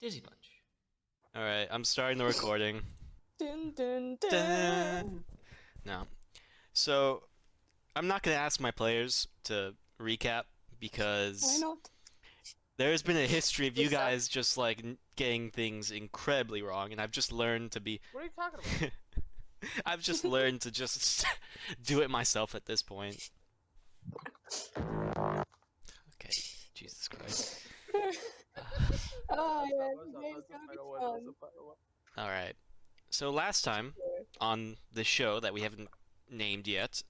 Dizzy Punch. Alright, I'm starting the recording. Dun, dun, dun. Dun. No. So, I'm not going to ask my players to recap Why because not? there's been a history of you What's up? guys just like getting things incredibly wrong, and I've just learned to be. What are you talking about? I've just learned to just do it myself at this point. Okay, Jesus Christ. Oh, yeah, What's up? today's What's gonna up? be What's fun. up? What's up? Alright. So last time on the show that we haven't named yet,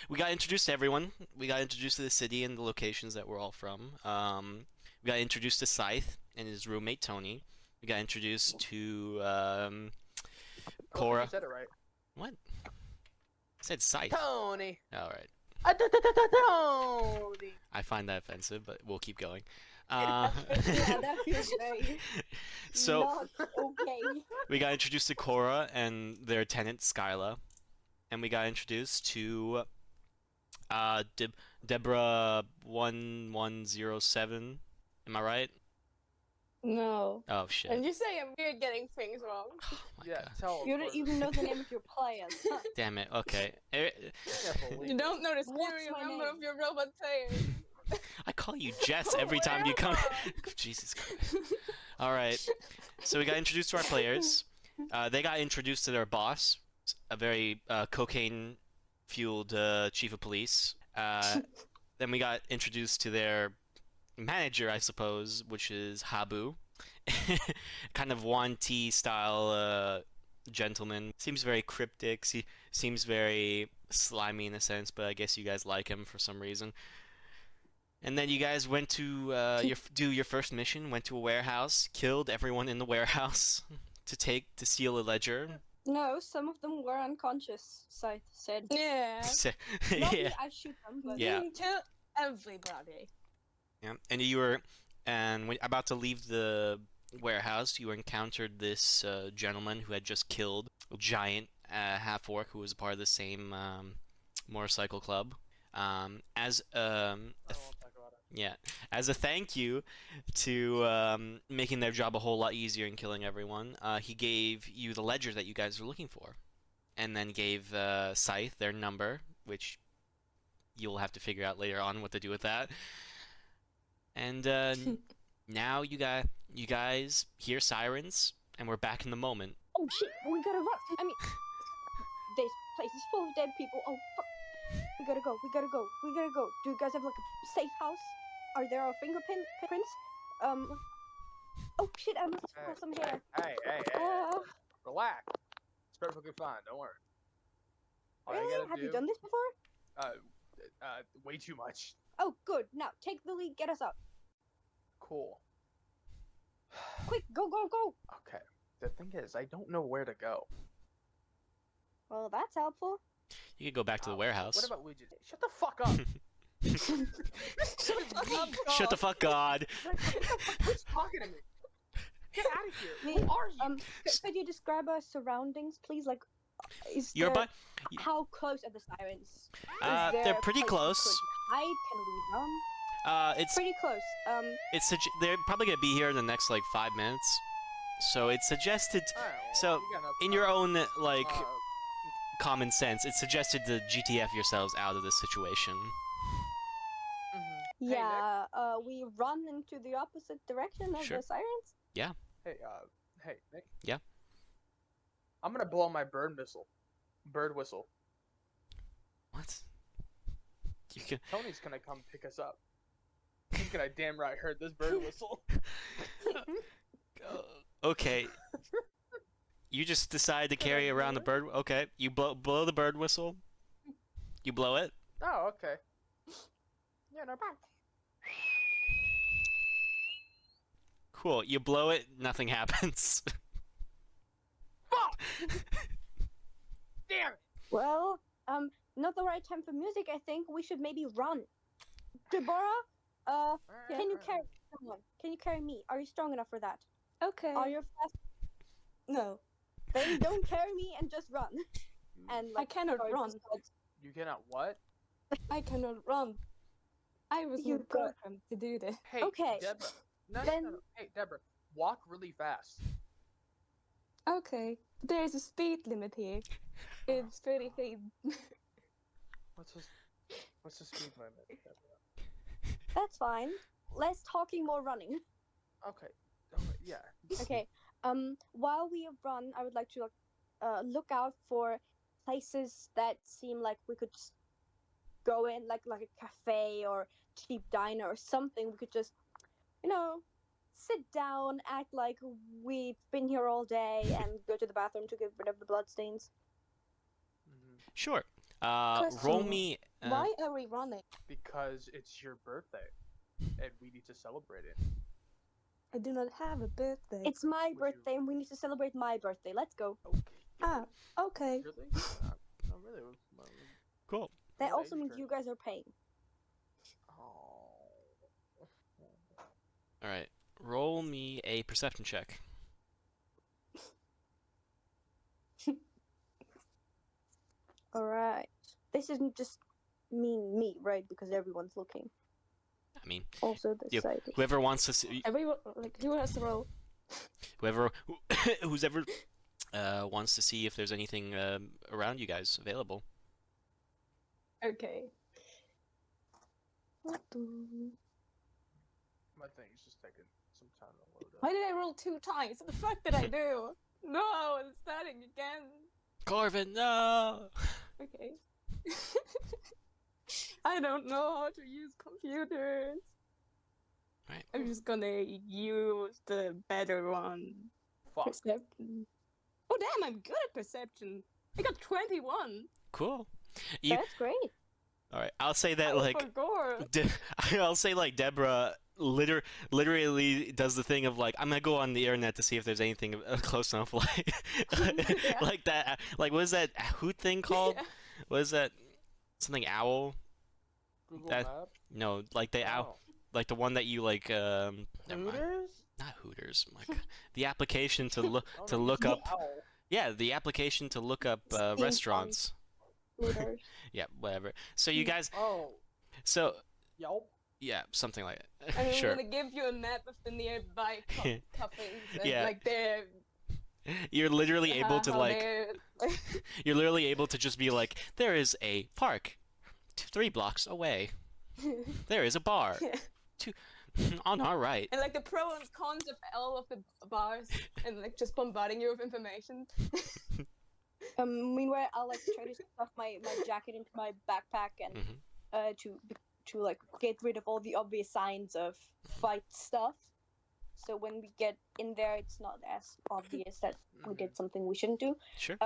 we got introduced to everyone. We got introduced to the city and the locations that we're all from. We got introduced to Scythe and his roommate Tony. We got introduced to I don't think Cora. you said it right. What? I said Scythe. Tony. All right. Tony. I find that offensive, but we'll keep going. Yeah, that feels very So not okay. we got introduced to Cora and their tenant Skyla, and we got introduced to Deborah 1107. Am I right? No. Oh shit. And you say we're getting things wrong. Oh my Yeah, god. tell You don't even know the name of your players. Huh? Damn it. Okay. You don't know the What's serial my number name? of your robot players. I call you Jess every time you come. Jesus Christ. All right. So we got introduced to our players. They got introduced to their boss, a very cocaine-fueled chief of police. Then we got introduced to their manager, I suppose, which is Habu. Kind of Juan T style gentleman. Seems very cryptic. Seems very slimy in a sense, but I guess you guys like him for some reason. And then you guys went to do your first mission. Went to a warehouse, killed everyone in the warehouse to steal a ledger. No, some of them were unconscious, Scythe said. Yeah. Not Yeah. me, I shoot them, but Yeah. You kill everybody. Yeah. And you were when about to leave the warehouse, you encountered this gentleman who had just killed a giant half-orc who was a part of the same motorcycle club. As I don't want to talk about it. Yeah, as a thank you to making their job a whole lot easier and killing everyone, he gave you the ledger that you guys were looking for, and then gave Scythe their number, which you'll have to figure out later on what to do with that. And now you guys hear sirens, and we're back in the moment. oh shit, we gotta run. I mean, this place is full of dead people. Oh fuck, we gotta go. We gotta go. We gotta go. Do you guys have like a safe house? Are there our fingerprints? Oh shit, I must have some hair. Hey. Relax. It's perfectly fine. Don't worry. All you Really? gotta Have do, you done this before? way too much. Oh, good. Now take the lead. Get us up. Cool. Quick, go, go, go. Okay. The thing is, I don't know where to go. Well, that's helpful. You could go back to the warehouse. What about we just shut the fuck up? Shut the fuck God. Who's talking to me? Get out of here. Me, Who are you? Could you describe our surroundings, please? Like, is You're there, by. how close are the sirens? Is there They're a pretty place we close. could hide? Can we run? It's Pretty close. they're probably gonna be here in the next like 5 minutes. So it's suggested. Alright, well, So we got enough in time. your own like Uh, common sense, it's suggested to GTF yourselves out of this situation. mhm. Hey, Nick. Yeah. We run into the opposite direction of Sure. the sirens. Hey, Nick. Yeah? I'm gonna blow my bird whistle. What? You can. Tony's gonna come pick us up. He's gonna damn right heard this bird whistle. Okay. You just decide to carry around the bird. Okay. You blow the bird whistle. You blow it. Oh, okay. Yeah, no problem. Cool. You blow it. Nothing happens. Fuck! Damn it! Well, not the right time for music. I think we should maybe run. Deborah, can you carry someone? Can you carry me? Are you strong enough for that? Okay. Are you fast? No. Then don't carry me and just run. And I like, cannot go run. towards- You cannot what? I cannot run. I was You not got- programmed to do this. Hey, Okay, Deborah. No, then- no, no. Hey, Deborah. Walk really fast. Okay, there's a speed limit here. It's 30 feet. What's the speed limit, Deborah? That's fine. Less talking, more running. Okay. Okay, yeah. Okay. While we run, I would like to look out for places that seem like we could just go in, like a cafe or cheap diner or something. We could just, sit down, act like we've been here all day, and go to the bathroom to get rid of the bloodstains. Sure. Roll Question. me. Why are we running? Because it's your birthday, and we need to celebrate it. I do not have a birthday. It's my Would you- birthday, and we need to celebrate my birthday. Let's go. Okay. Ah, okay. Really? No, really. Cool. That What also age means group? you guys are paying. Oh. All right. Roll me a perception check. All right. This isn't just me, right? Because everyone's looking. I mean, Also, the Yep. side. whoever wants to see, Everyone, like, who has to roll? who's ever wants to see if there's anything around you guys available. Okay. My thing's just taking some time to load up. Why did I roll 2 times? What the fuck did I do? No, it's starting again. Corvin, no! Okay. I don't know how to use computers. Right. I'm just gonna use the better one. Fuck. Perception. Oh damn, I'm good at perception. I got 21. Cool. You, That's great. all right. I'll say that Oh, like, for gore. I'll say like Deborah literally does the thing of like, I'm gonna go on the internet to see if there's anything close enough like Yeah. like that. Like, what is that hoot thing called? Yeah. What is that? Something owl? Google That- Map? No, like the owl, Oh. like the one that you like. Never mind. Hooters? Not Hooters. Like the application to look Oh, to no, look you up. owl. Yeah, the application to look up Steampunk. restaurants. Looters. Yeah, whatever. So you guys, Oh, so Yelp? yeah, something like that. I'm Sure. gonna give you a map of the nearby cafes. And, Yeah. Like they're You're literally able to how like. they're- You're literally able to just be like, there is a park, 3 blocks away. There is a bar, on our right. and like the pro and cons of all of the bars and like just bombarding you with information. Meanwhile, I'll like try to stuff my jacket into my backpack and Mhm. to like get rid of all the obvious signs of fight stuff. So when we get in there, it's not as obvious that we did something we shouldn't do. Sure.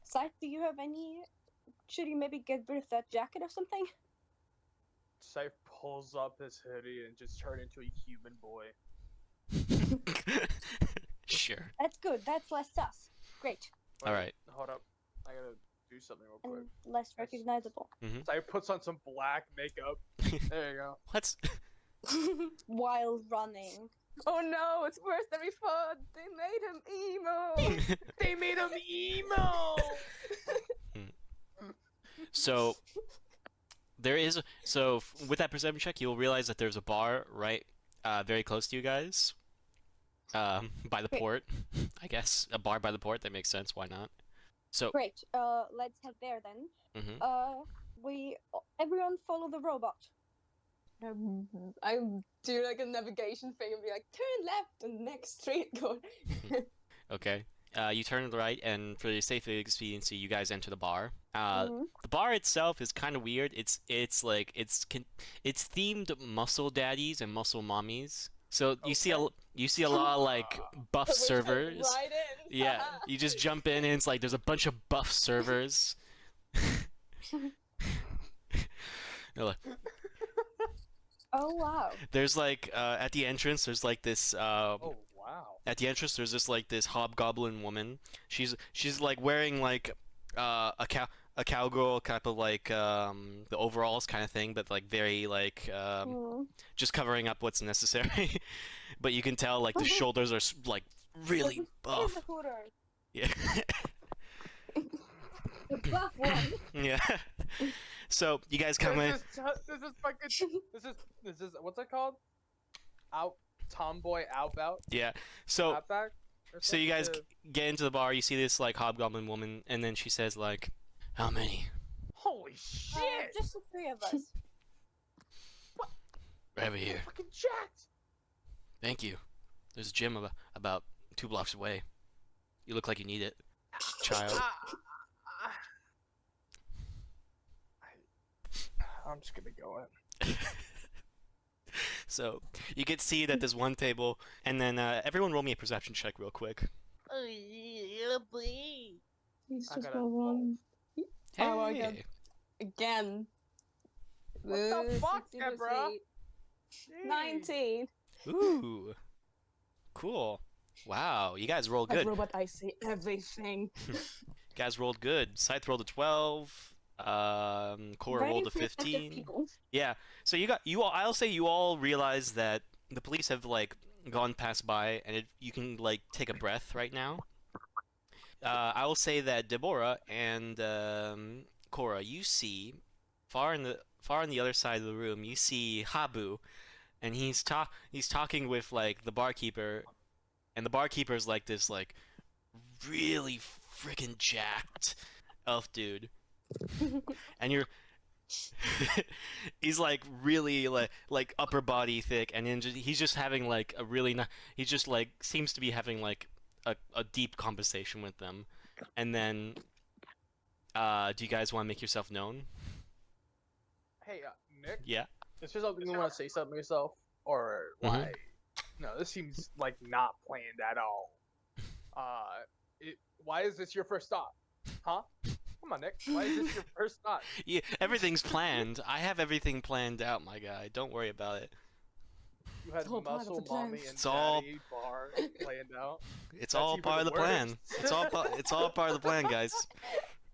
Scythe, do you have any? Should you maybe get rid of that jacket or something? Scythe pulls up his hoodie and just turns into a human boy. Sure. That's good. That's less sus. Great All right. Hold up. I gotta do something real quick. and less recognizable. Scythe puts on some black makeup. There you go. Let's. While running. Oh no, it's worse than we thought. They made him emo. They made him emo! So there is with that perception check, you'll realize that there's a bar right, very close to you guys, by the Great. port. I guess a bar by the port, that makes sense. Why not? So Great. Let's head there then. mhm. Everyone follow the robot. I do like a navigation thing and be like, turn left and next street go. Okay. You turn right, and for the safety and expediency, you guys enter the bar. Mhm. The bar itself is kind of weird. It's themed muscle daddies and muscle mommies. So you see a lot of like buff We jump servers. Right in. Yeah, you just jump in and it's like there's a bunch of buff servers. They're like- Oh wow. there's like at the entrance there's like this Oh, wow. at the entrance there's this like this hobgoblin woman. She's like wearing like a cowgirl type of like the overalls kind of thing, but like very like just covering up what's necessary. But you can tell like the shoulders are like really buff. The Hooter. Yeah. The buff one. Yeah. So you guys come in. This is fucking. This is what's it called? Tomboy outbout. Yeah. So Outback. or so you guys something? get into the bar. You see this like hobgoblin woman, and then she says like, "How many?" Holy shit! Just the three of us. Right over here. Fucking jacked. Thank you. There's a gym about 2 blocks away. You look like you need it, child. I'm just gonna go in. So you get seated at this one table, and then everyone roll me a perception check real quick. He's I just got a got one. Oh my god. Hey. Again. What the fuck, 60 plus Deborah? 8. 19. Ooh. Cool. Wow, you guys rolled As good. robot, I see everything. You guys rolled good. Scythe rolled a 12. Cora Very rolled a perceptive 15. people. Yeah. So you all. I'll say you all realize that the police have like gone past by, and you can like take a breath right now. I will say that Deborah and Cora, you see far on the other side of the room, you see Habu, and he's talking with like the barkeeper, and the barkeeper's like this like really freaking jacked elf dude, and you're he's like really like upper body thick, and then he's just having like a really he just like seems to be having like a deep conversation with them, and then do you guys want to make yourself known? Hey, Nick. Yeah. Is there something you want to say something yourself, or why? No, this seems like not planned at all. Why is this your first stop? Huh? Come on, Nick. Why is this your first stop? Yeah, everything's planned. I have everything planned out, my guy. Don't worry about it. You had It's all part of muscle the plan. mommy and It's all- daddy bar planned out. It's That's all even part of the plan. worse. It's all part of the plan, guys.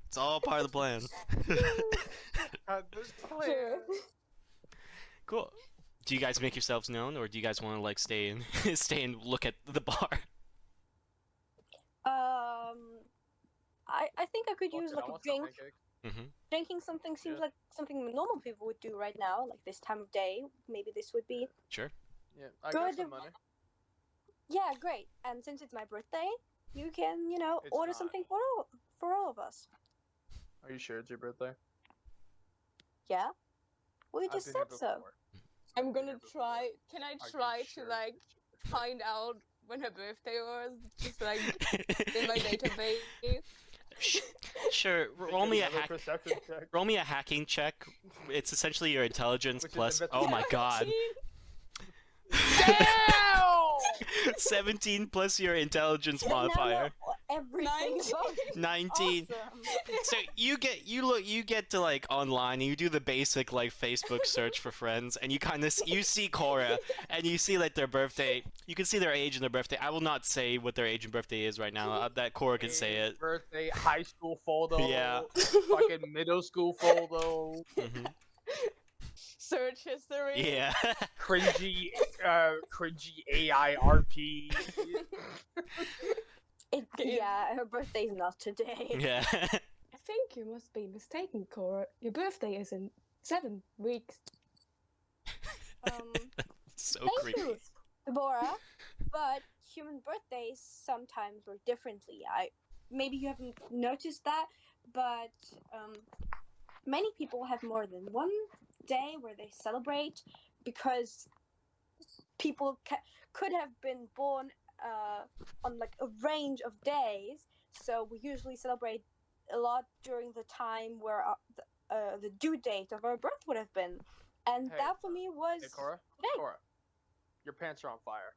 It's all part of the plan. God, this plan. True. Cool. Do you guys make yourselves known, or do you guys want to like stay and look at the bar? I think I could Fuck use it, like I a want some drink. pancakes. Mm-hmm. Drinking something seems Yeah. like something normal people would do right now, like this time of day. Maybe this would be. Sure. Yeah, I got Good. some money. Yeah, great. And since it's my birthday, you can, It's order not. something for all of us. Are you sure it's your birthday? Yeah? We I've just been here said so. before. I'm gonna Before. try. Can I Are you try sure to like it's your birthday? find out when her birthday was? Just like in my database. Sure. Make Roll me a another hack. perception check. Roll me a hacking check. It's essentially your intelligence Which is plus. the best- Oh my god. 19. Damn! 17 plus your intelligence You now know modifier. everything about 19. Awesome. So you get to like online and you do the basic like Facebook search for friends, and you see Cora, and you see like their birthday. You can see their age and their birthday. I will not say what their age and birthday is right now. That Cora can say it. Birthday, high school photo. Yeah. Fucking middle school photo. Hmm. Search history. Yeah. Cringy AI RP. Yeah, her birthday's not today. Yeah. I think you must be mistaken, Cora. Your birthday is in 7 weeks. So Thank creepy. you, Deborah. But human birthdays sometimes work differently. Maybe you haven't noticed that, but many people have more than one day where they celebrate because people could have been born on like a range of days. So we usually celebrate a lot during the time where the due date of our birth would have been, and Hey, that for me was Hey, Cora? today. Cora, your pants are on fire.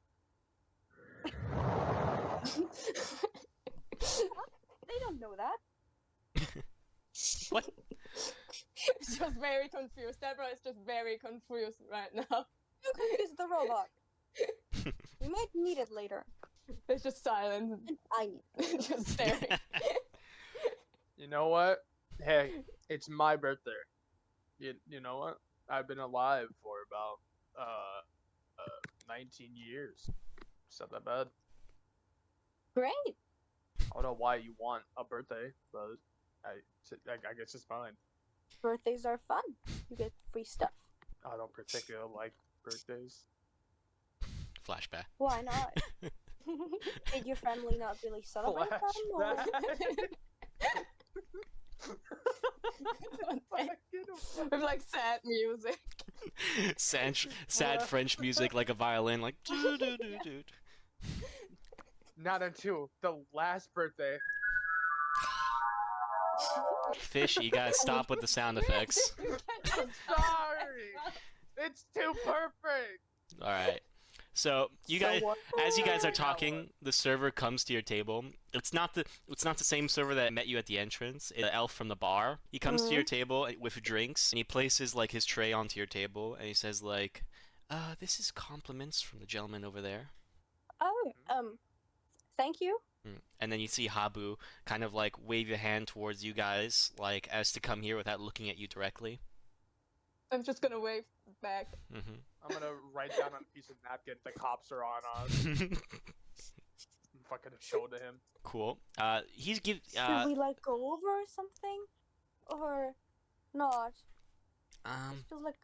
They don't know that. What? It's just very confused. Deborah is just very confused right now. You confuse the robot. We might need it later. There's just silence. And I need Just staring. You know what? Hey, it's my birthday. You know what? I've been alive for about 19 years. It's not that bad. Great. I don't know why you want a birthday, but I guess it's fine. Birthdays are fun. You get free stuff. I don't particularly like birthdays. Flashback. Why not? Did your family not really celebrate them? Or... With like sad music. Sad French music like a violin, like doo doo doo doo. Not until the last birthday. Fish, you gotta stop with the sound effects. I'm sorry. It's too perfect. All right. So you guys, as you guys are talking, the server comes to your table. It's not the same server that met you at the entrance. It's the elf from the bar. He comes to your table with drinks, and he places like his tray onto your table, and he says like, this is compliments from the gentleman over there." Oh, thank you. And then you see Habu kind of like wave a hand towards you guys, like as to come here without looking at you directly. I'm just gonna wave back. I'm gonna write down on a piece of napkin the cops are on us. I'm fucking show to him. Cool. He's give. Should we like go over or something, or not? It feels like.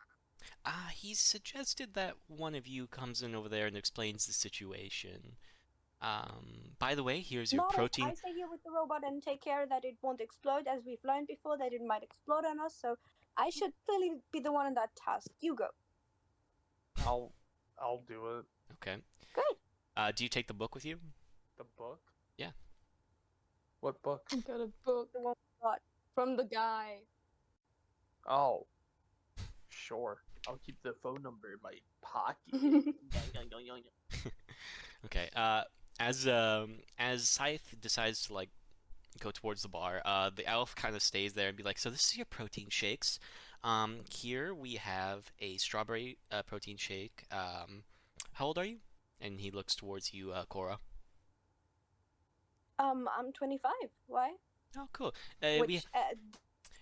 He's suggested that one of you comes in over there and explains the situation. By the way, here's your protein. I stay here with the robot and take care that it won't explode, as we've learned before that it might explode on us. So I should clearly be the one in that task. You go. I'll do it. Okay. Good. Do you take the book with you? The book? Yeah. What book? I got a book The one we got. from the guy. Oh. Sure. I'll keep the phone number in my pocket. Okay. As Scythe decides to like go towards the bar, the elf kind of stays there and be like, "So this is your protein shakes. Here we have a strawberry protein shake. How old are you?" And he looks towards you, Cora. I'm 25. Why? Oh, cool. Which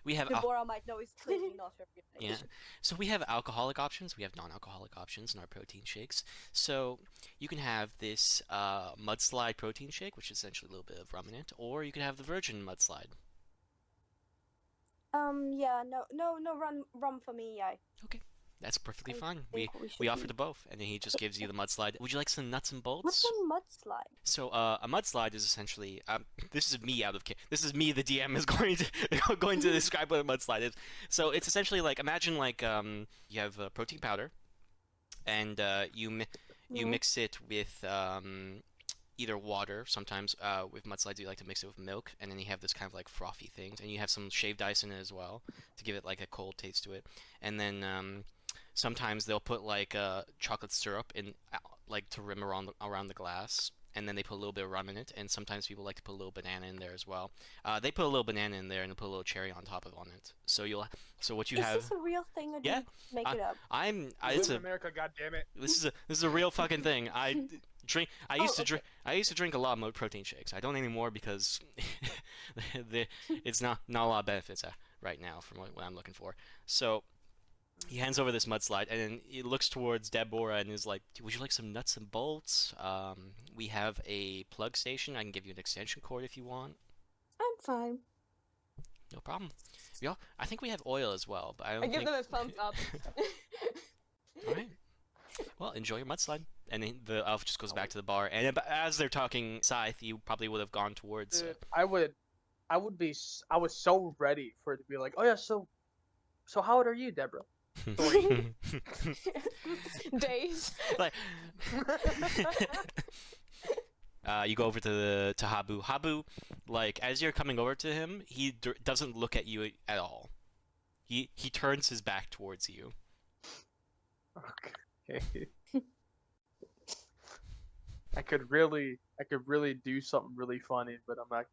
We have Deborah might know is clearly not her real age. yeah. So we have alcoholic options. We have non-alcoholic options in our protein shakes. So you can have this mudslide protein shake, which is essentially a little bit of rum in it, or you can have the virgin mudslide. Yeah, no, rum for me, yeah. Okay, that's perfectly I fine. think We should offer be- the both, and then he just gives you the mudslide. Would you like some nuts and bolts? What's a mudslide? So a mudslide is essentially this is me this is me, the DM, is going to describe what a mudslide is. So it's essentially like, imagine like you have protein powder, and you mix it with either water. Sometimes with mudslides you like to mix it with milk, and then you have this kind of like frothy thing, and you have some shaved ice in it as well to give it like a cold taste to it. And then sometimes they'll put like chocolate syrup in, like to rim around the glass, and then they put a little bit of rum in it. And sometimes people like to put a little banana in there as well. They put a little banana in there and put a little cherry on top of it. So what you have? Is this a real thing, or do Yeah, you make it up? I live in America, goddammit. This is a real fucking thing. I used to drink a lot of protein shakes. I don't anymore because it's not a lot of benefits right now from what I'm looking for. So he hands over this mudslide, and then he looks towards Deborah and is like, "Would you like some nuts and bolts? We have a plug station. I can give you an extension cord if you want." I'm fine. No problem. I think we have oil as well, but I don't I give think... them a thumbs up. All right. Well, enjoy your mudslide. And then the elf just goes back to the bar. And as they're talking Scythe, you probably would have gone towards... Dude, I was so ready for it to be like, "Oh yeah, so how old are you, Deborah?" 3. Days. Like... you go over to Habu. Habu, like, as you're coming over to him, he doesn't look at you at all. He turns his back towards you. Okay. I could really do something really funny, but I'm not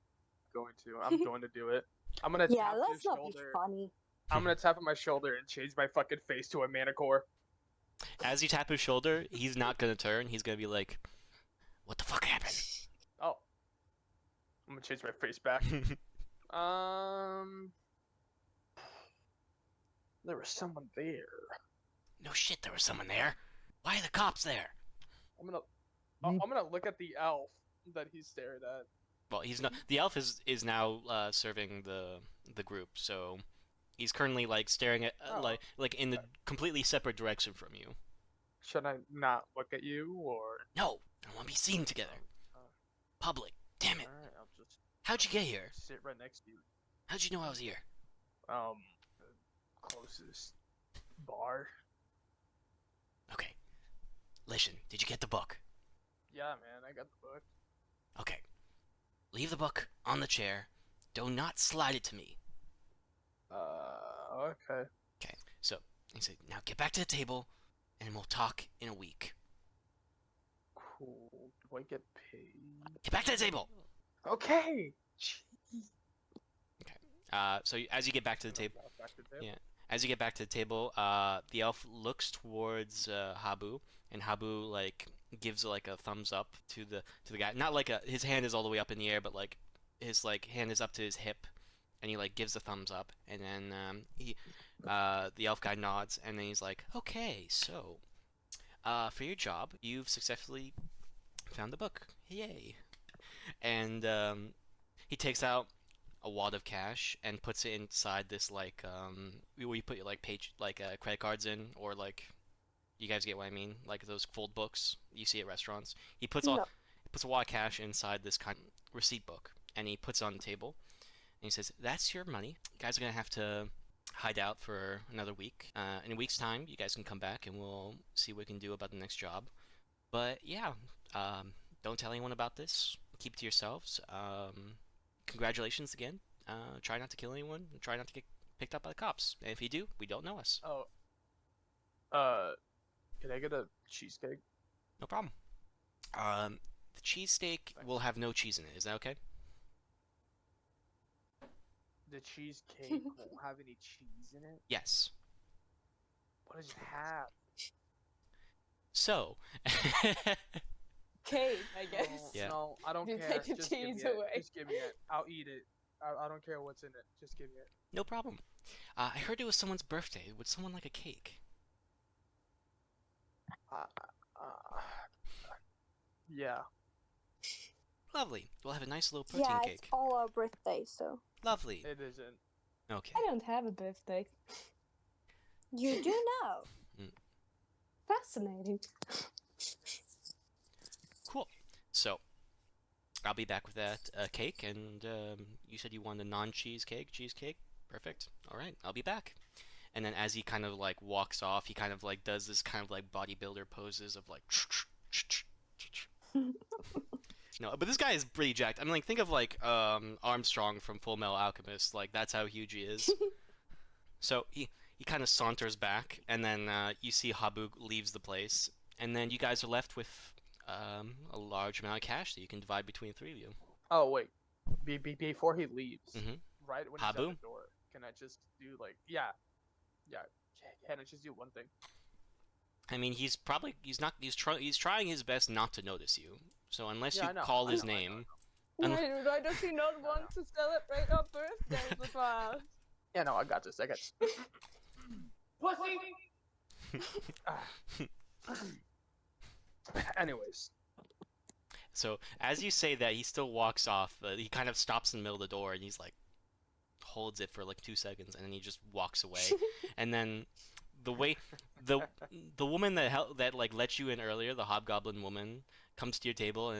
going to. I'm going to do it. I'm gonna Yeah, tap let's his not shoulder. be funny. I'm gonna tap on my shoulder and change my fucking face to a manicore. As you tap his shoulder, he's not gonna turn. He's gonna be like, "What the fuck happened?" Oh. I'm gonna change my face back. There was someone there. No shit, there was someone there. Why are the cops there? I'm gonna look at the elf that he stared at. Well, he's not. The elf is now serving the group, so He's currently like staring at Oh, like in the completely separate direction from you. Should I not look at you or? No, I don't want to be seen together. Uh, Public. Damn it. all right, I'll just How'd you get here? sit right next to you. How'd you know I was here? The closest bar. Okay. Listen, did you get the book? Yeah, man, I got the book. Okay. Leave the book on the chair. Do not slide it to me. Okay. Okay. So he said, now get back to the table, and we'll talk in a week. Cool. Do I get paid? Get back to the table. Okay. So as you get back to the table, Back to the table. Yeah. As you get back to the table, the elf looks towards Habu, and Habu like gives like a thumbs up to the guy. Not like his hand is all the way up in the air, but like his like hand is up to his hip, and he like gives a thumbs up, and then the elf guy nods, and then he's like, "Okay, so for your job, you've successfully found the book. Yay!" And he takes out a wad of cash and puts it inside this like where you put your like page like credit cards in, or like, you guys get what I mean, like those fold books you see at restaurants. He puts No. a wad of cash inside this kind of receipt book, and he puts it on the table, and he says, "That's your money. You guys are gonna have to hide out for another week. In a week's time, you guys can come back and we'll see what we can do about the next job. But yeah, don't tell anyone about this. Keep it to yourselves. Congratulations again. Try not to kill anyone. And try not to get picked up by the cops. And if you do, we don't know us. Oh. Can I get a cheesecake? No problem. The cheesesteak will have no cheese in it. Is that okay? The cheesecake won't have any cheese in it? Yes. What does it have? So. Cake, I No, guess. Yeah. no, I don't You care. take the Just give me cheese it. away. Just give me it. I'll eat it. I don't care what's in it. Just give me it. No problem. I heard it was someone's birthday. Would someone like a cake? Yeah. Lovely. We'll have a nice little protein Yeah, cake. it's all our birthdays, so Lovely. It isn't. Okay. I don't have a birthday. you do know. Fascinating. Cool. So, I'll be back with that cake, and you said you wanted a non-cheesecake, cheesecake? Perfect. All right, I'll be back. And then as he kind of like walks off, he kind of like does this kind of like bodybuilder poses of like. No, but this guy is pretty jacked. I mean, like, think of like Armstrong from Full Metal Alchemist. Like, that's how huge he is. So he kind of saunters back, and then you see Habu leaves the place, and then you guys are left with a large amount of cash that you can divide between the three of you. Oh wait. Before he leaves, Mhm. right when he's at Habu? the door, can I just do like yeah. Can I just do one thing? I mean, he's trying his best not to notice you. So unless Yeah, I you know, call I his know, I know, name, Why does he not want to celebrate our birthdays with us? Yeah, no, I got this. I got this. Pussy. Anyways, so as you say that, he still walks off. He kind of stops in the middle of the door, and he's like, holds it for like 2 seconds, and then he just walks away. And then the woman that like let you in earlier, the hobgoblin woman, comes to your table,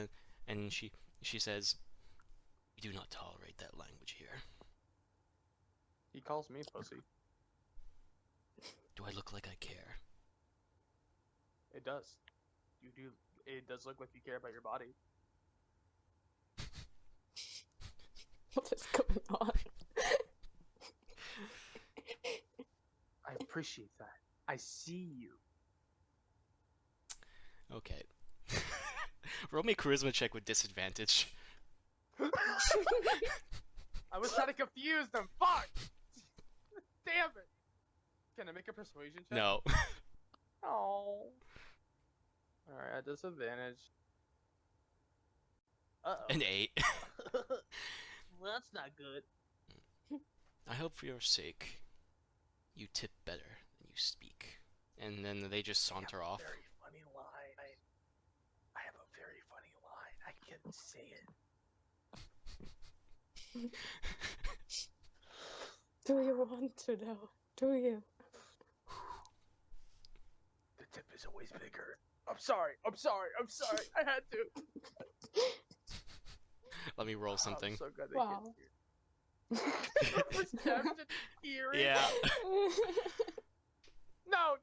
and she says, "We do not tolerate that language here." he calls me pussy. Do I look like I care? It does. You do. It does look like you care about your body. What is going on? I appreciate that. I see you. Okay. Roll me a charisma check with disadvantage. I was trying to confuse them. Fuck! Damn it! Can I make a persuasion check? No. Oh. Alright, at disadvantage. Uh-oh. An 8. Well, that's not good. I hope for your sake, you tip better than you speak. And then they just saunter off. Very funny line. I have a very funny line. I can't say it. Do you want to know? Do you? The tip is always bigger. I'm sorry. I had to. Let me roll I'm something. so glad they Wow. Was Captain Eerie? Yeah. No.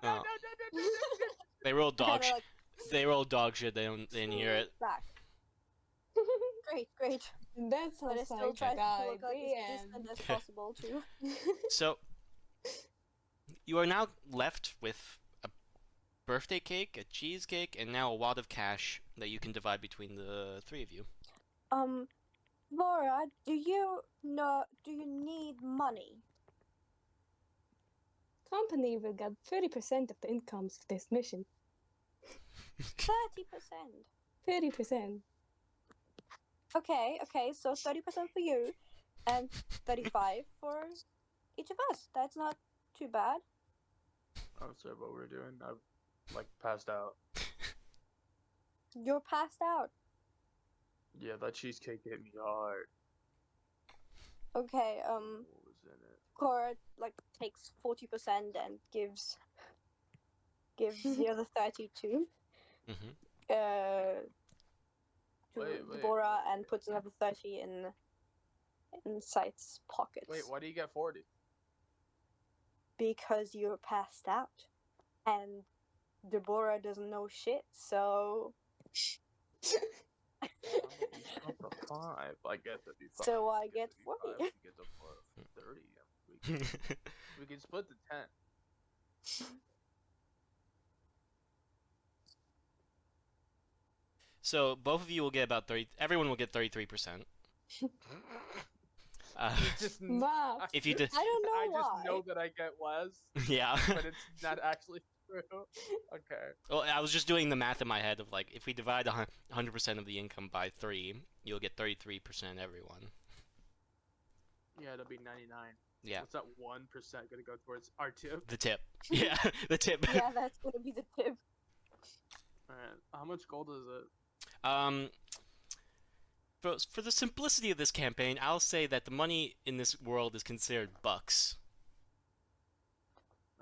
Oh. They rolled dog Kinda shit. like They rolled dog shit. They didn't hear it. back. Great. That But it sounds still like tries a to look guy. like The as distant end. as possible too. So you are now left with a birthday cake, a cheesecake, and now a wad of cash that you can divide between the three of you. Laura, do you need money? Company will get 30% of the incomes of this mission. 30%. 30%. Okay, so 30% for you and 35 for each of us. That's not too bad. I'm sorry, what we're doing. I've passed out. You're passed out. Yeah, that cheesecake hit me hard. Okay, What was in it? Cora takes 40% and gives the other 32 Mm-hmm. to Wait. Deborah and puts another 30 in Sight's pockets. Wait, why do you get 40? Because you're passed out. And Deborah doesn't know shit, so Up to 5. I get to be 5. So I get 40. You get to 30. We can split the 10. So both of you will get about 30. Everyone will get 33%. Wow. If you did, I don't know I why. just know that I get less, yeah. but it's not actually true. Okay. Well, I was just doing the math in my head of like, if we divide 100% of the income by 3, you'll get 33% everyone. Yeah, it'll be 99. Yeah. What's that 1% gonna go towards our tip? The tip. Yeah, the tip. Yeah, that's gonna be the tip. Alright, how much gold is it? For the simplicity of this campaign, I'll say that the money in this world is considered bucks,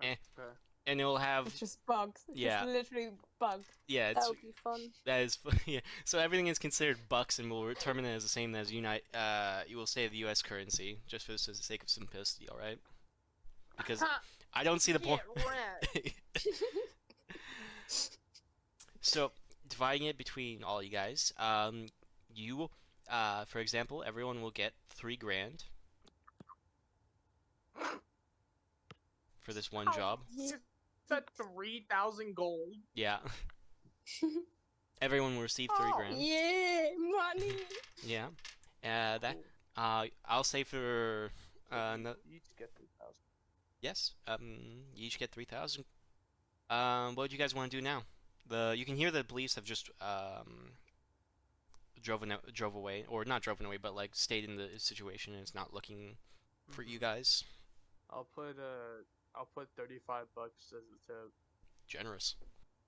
Eh. Okay. and it'll have It's just bugs. It's Yeah. just literally bugs. yeah, That it's, would be fun. that is yeah. So everything is considered bucks, and we'll determine it as the same as you will say the U.S. currency, just for the sake of simplicity. All right? Because I don't see the point. So dividing it between all you guys, for example, everyone will get 3 grand for this one job. Is that 3,000 gold? Yeah. Everyone will receive 3 grand. Yeah, money. Yeah. I'll say for no, You each get 3,000. yes. You each get 3,000. What do you guys want to do now? You can hear the police have just drove away, or not driven away, but like stayed in the situation and is not looking for you guys. I'll put 35 bucks as a tip. Generous.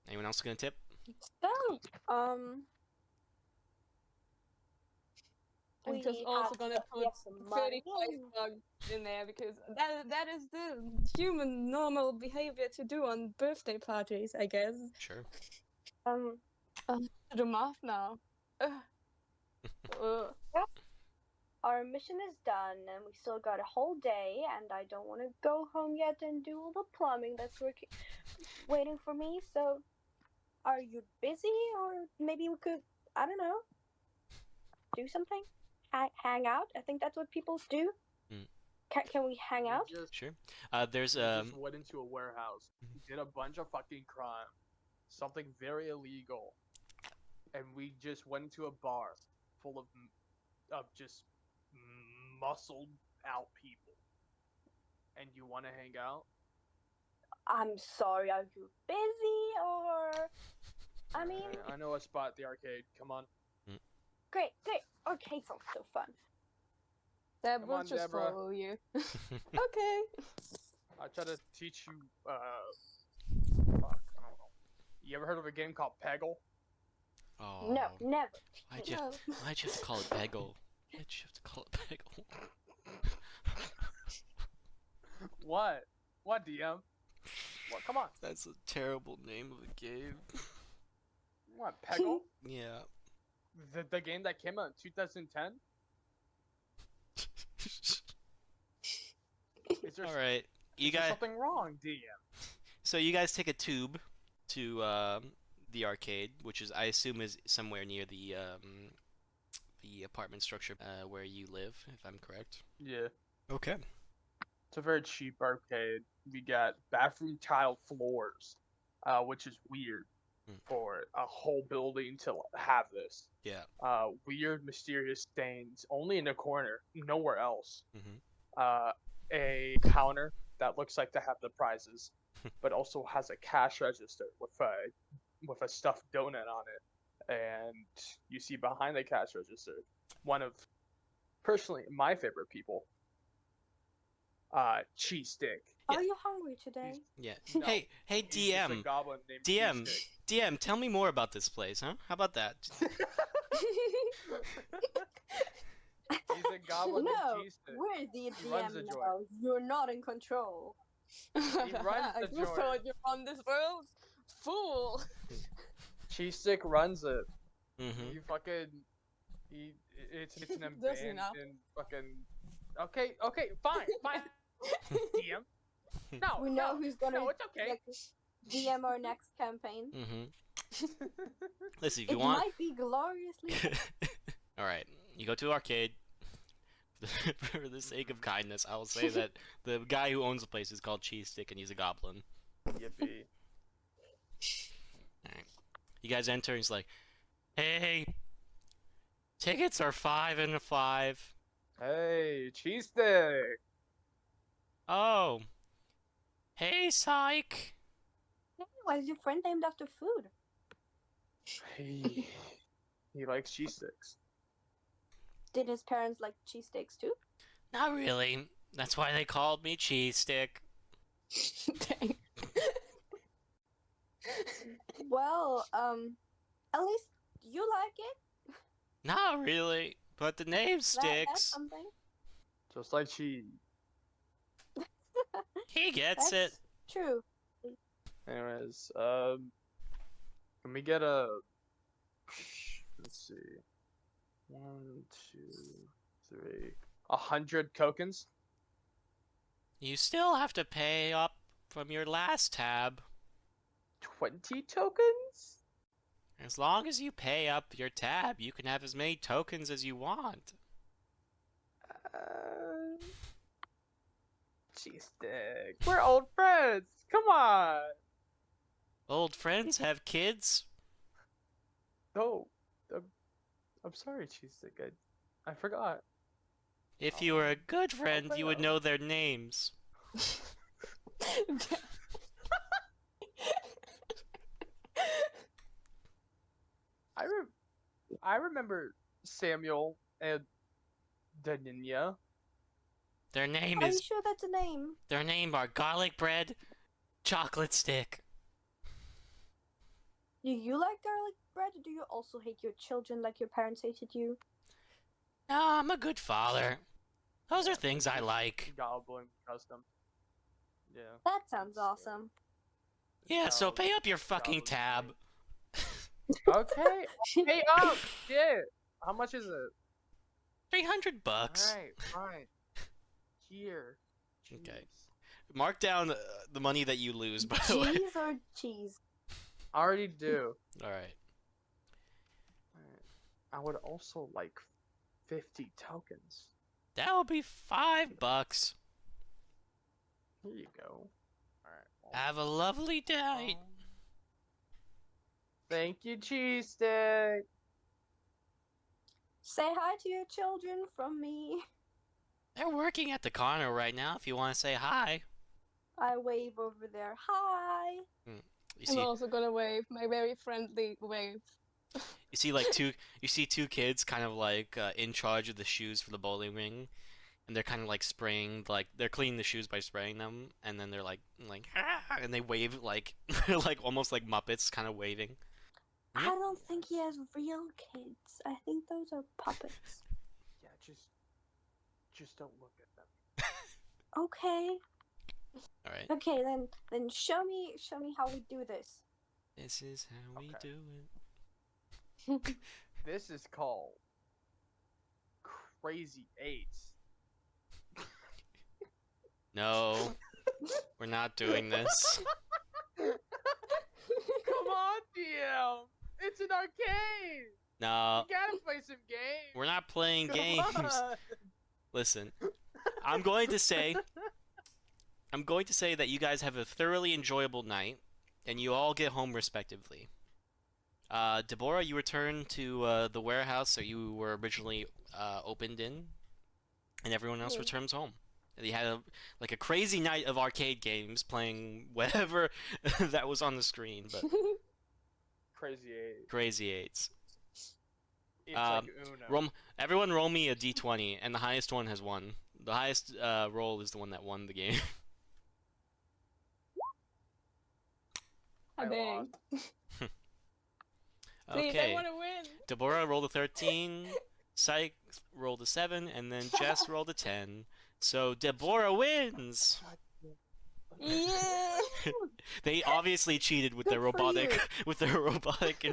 Anyone else gonna tip? So, I'm just we also have gonna to put get some money. 35 bugs in there because that is the human normal behavior to do on birthday parties, I guess. Sure. Do the math now. Our mission is done, and we still got a whole day, and I don't want to go home yet and do all the plumbing that's waiting for me. So, are you busy, or maybe we could, I don't know, do something? Hang out? I think that's what people do. Mm. Can we hang out? Sure. There's We just went into a warehouse, did a bunch of fucking crime, something very illegal, and we just went into a bar full of just muscled out people. And you want to hang out? I'm sorry, are you busy, or... I mean... I know a spot at the arcade. Come on. Great. Okay, sounds so fun. That Come will on, just Deborah. follow you. Okay. I try to teach you, fuck, I don't know. You ever heard of a game called Peggle? Oh. No, never. Why'd you have to call it Peggle? Why'd you have to call it Peggle? What? What, DM? What? Come on. That's a terrible name of a game. What, Peggle? Yeah. The game that came out in 2010? Is there, All right. You is there guys. something wrong, DM? So you guys take a tube to the arcade, which is I assume is somewhere near the apartment structure where you live, if I'm correct. Yeah. Okay. It's a very cheap arcade. We got bathroom tile floors, which is weird Hmm. for a whole building to have this. Yeah. Weird, mysterious stains only in the corner, nowhere else. Mhm. A counter that looks like to have the prizes, but also has a cash register with a stuffed donut on it. And you see behind the cash register one of personally my favorite people, Cheese Stick. Yeah. Are you hungry today? Yeah. No, Hey, He's just a DM. goblin named DM. Cheese Stick. DM, tell me more about this place, huh? How about that? He's a goblin No, named Cheese Stick. we're the He runs the DM joint. now. You're not in control. runs the You joint. thought you run this world? Fool! Cheese Stick runs it. Mm-hmm. He fucking it's an Does he now? abandoned fucking. Okay, fine. DM. No, We know no, who's gonna no, it's okay. like, DM our next campaign. Mm-hmm. Listen, if It you want. might be gloriously. All right. You go to arcade. For the sake of kindness, I will say that the guy who owns the place is called Cheese Stick, and he's a goblin. Yippee. Alright. You guys enter, and he's like, "Hey, tickets are 5 and a 5. Hey, Cheese Stick. Oh, hey, Psych. Hey, why is your friend named after food? He likes cheese sticks. Did his parents like cheesesteaks too? Not really. That's why they called me Cheese Stick. Dang. Well, at least you like it. Not really, but the name That's sticks. something. Just like cheese. He gets That's it. true. Anyways, can we get a? Let's see. 1, 2, 3. 100 tokens. You still have to pay up from your last tab. 20 tokens. As long as you pay up your tab, you can have as many tokens as you want. Cheese stick. We're old friends. Come on. Old friends have kids? No, I'm sorry, cheese stick. I forgot. If you were a good Oh, friend, you would know their names. I remember Samuel and Daninia. Their name Are you is sure that's a name? their name are garlic bread, chocolate stick. Do you like garlic bread, or do you also hate your children like your parents hated you? No, I'm a good father. Those are things I like. Goblin custom. Yeah. That sounds awesome. Yeah, so Oh, pay up your fucking goblin tab. Okay. Hey up. Shit. How much is it? 300 bucks. Alright, fine. Here. Okay. Jeez. Mark down the money that you lose, by the way. Cheese or cheese? I already do. Alright. Alright. I would also like 50 tokens. That will be $5. Here you go. Alright. Have a lovely day. Thank you, cheese stick. Say hi to your children from me. They're working at the corner right now if you want to say hi. I wave over there. Hi. You I'm see, also gonna wave my very friendly wave. you see like two kids kind of like in charge of the shoes for the bowling ring, and they're kind of like spraying, like they're cleaning the shoes by spraying them, and then they're like "Ah," and they wave like like almost like Muppets kind of waving. I don't think he has real kids. I think those are puppets. Yeah, just don't look at them. Okay. All right. Okay, then show me how we do this. This is how we Okay. do it. This is called Crazy Eights. No, we're not doing this. Come on, DM. It's an arcade. No, We gotta play some games. we're not playing Come games. on. Listen, I'm going to say that you guys have a thoroughly enjoyable night, and you all get home respectively. Deborah, you return to the warehouse that you were originally opened in, and everyone else Hmm. returns home. And you had a crazy night of arcade games, playing whatever that was on the screen, but Crazy Eight. crazy eights. It's like Uno. Everyone roll me a d20, and the highest one has won. The highest roll is the one that won the game. I Dang. lost. Please, I Okay, want to win. Deborah rolled a 13, Syke rolled a 7, and then Jess rolled a 10. So Deborah wins! Yeah. They obviously cheated with their Good for robotic you. with their robotic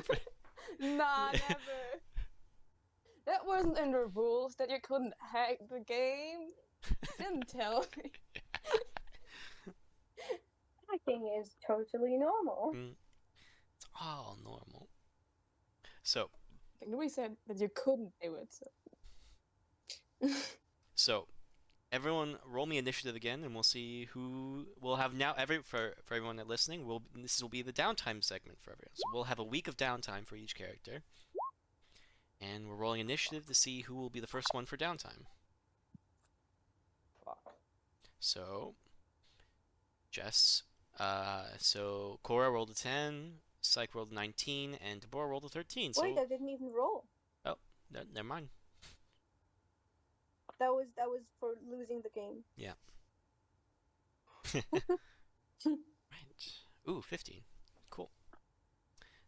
Nah, never. That wasn't in the rules that you couldn't hack the game. Didn't tell me. Hacking is totally normal. It's all normal. So, I think we said that you couldn't do it. so everyone roll me initiative again, and we'll see who will have now. For everyone that listening, this will be the downtime segment for everyone. So we'll have a week of downtime for each character, and we're rolling initiative to see who will be the first one for downtime. Fuck. So, Jess, so Cora rolled a 10, Syke rolled a 19, and Deborah rolled a 13. So, Wait, I didn't even roll. never mind. That was for losing the game. Right. Ooh, 15. Cool.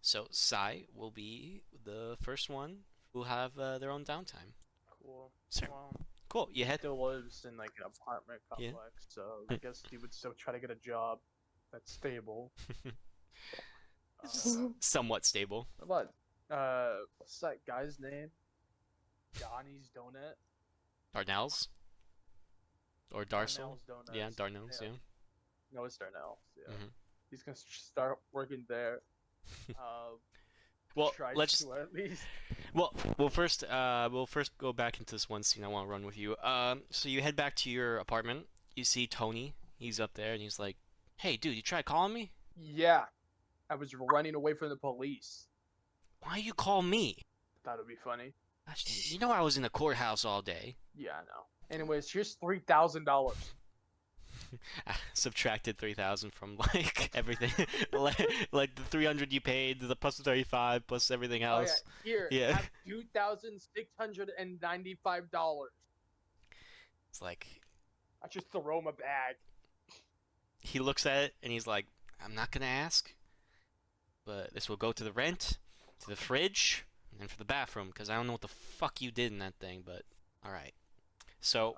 So, Sai will be the first one who will have their own downtime. Cool. Sure. Well, Cool. You head. still lives in like an apartment Yeah. complex, so I guess he would still try to get a job that's stable. Somewhat stable. What? What's that guy's name? Donnie's Donut. Darnell's? Or Darsel? Darnell's Donuts. Yeah, Darnell's, yeah. No, it's Darnell's. Yeah. Mhm. He's gonna start working there. Well, try let's to at least. we'll first go back into this one scene I want to run with you. So you head back to your apartment. You see Tony. He's up there and he's like, "Hey, dude, you tried calling me? Yeah, I was running away from the police. Why you call me? Thought it'd be funny. Gosh, you know I was in the courthouse all day." Yeah, I know. Anyways, here's $3,000. Subtracted 3,000 from like everything, like the 300 you paid, the plus the 35 plus everything else. Oh, yeah. Here, Yeah. have $2,695. It's like I just throw him a bag. he looks at it and he's like, "I'm not gonna ask, but this will go to the rent, to the fridge, and for the bathroom, because I don't know what the fuck you did in that thing, but all right." So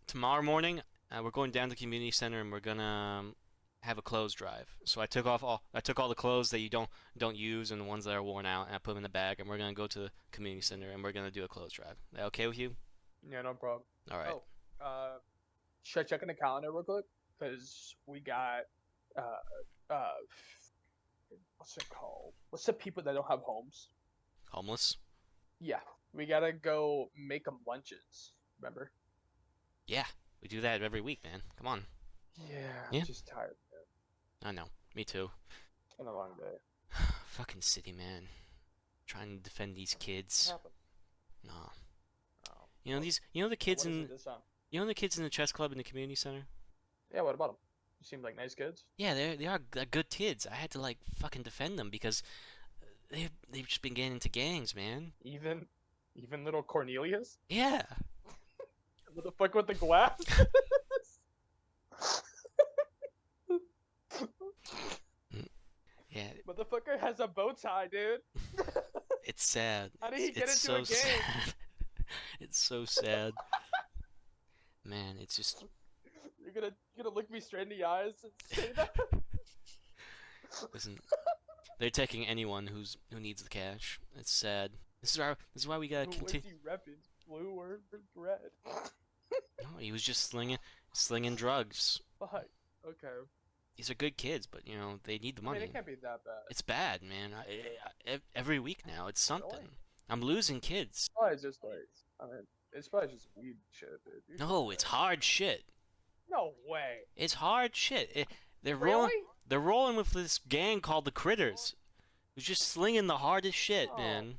tomorrow morning, we're going down to the community center and we're gonna have a clothes drive. So I took all the clothes that you don't use and the ones that are worn out, and I put them in the bag, and we're gonna go to the community center and we're gonna do a clothes drive. That okay with you? Yeah, no problem. All right. Oh, should I check on the calendar real quick? Because we got, what's it called? What's the people that don't have homes? Homeless? Yeah, we gotta go make them lunches. Remember? Yeah, we do that every week, man. Come on. Yeah, Yeah. I'm just tired, man. I know. Me too. It's been a long day. Fucking city, man. Trying to defend these What kids. happened? No. Oh. You know the kids What is in it this time? the kids in the chess club in the community center? Yeah, what about them? You seem like nice kids. Yeah, they're good kids. I had to like fucking defend them because they've just been getting into gangs, man. Even little Cornelius? Yeah. What the fuck with the glass? Yeah, Motherfucker has a bow tie, dude. it's sad. How did he get It's into so a gang? sad. It's so sad. Man, it's just You're you gonna look me straight in the eyes and say that? Listen, they're taking anyone who needs the cash. It's sad. This is why we gotta Who was continue. he repping? Blue or red? No, he was just slinging drugs. Fuck. Okay. These are good kids, but you know they need the I mean, money. it can't be that bad. It's bad, man. Every week now, it's something. Really? I'm losing kids. Probably just like, I mean, it's probably just weed shit, dude. You No, should it's say. hard shit. No way. It's hard shit. They're Really? rolling. They're rolling with this gang called the Critters, who's just slinging the hardest shit, Oh. man.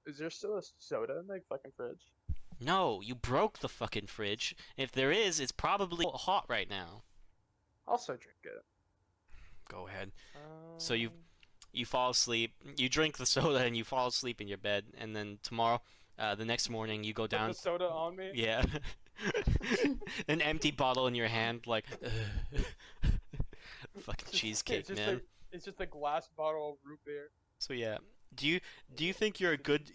Is there still a soda in the fucking fridge? No, you broke the fucking fridge. If there is, it's probably hot right now. Also drink it. Go ahead. So you fall asleep. You drink the soda and you fall asleep in your bed, and then tomorrow, the next morning, you go Put down. the soda on me. Yeah. An empty bottle in your hand, like. Fucking cheesecake, man. It's just a glass bottle of root beer. So yeah, do you think you're good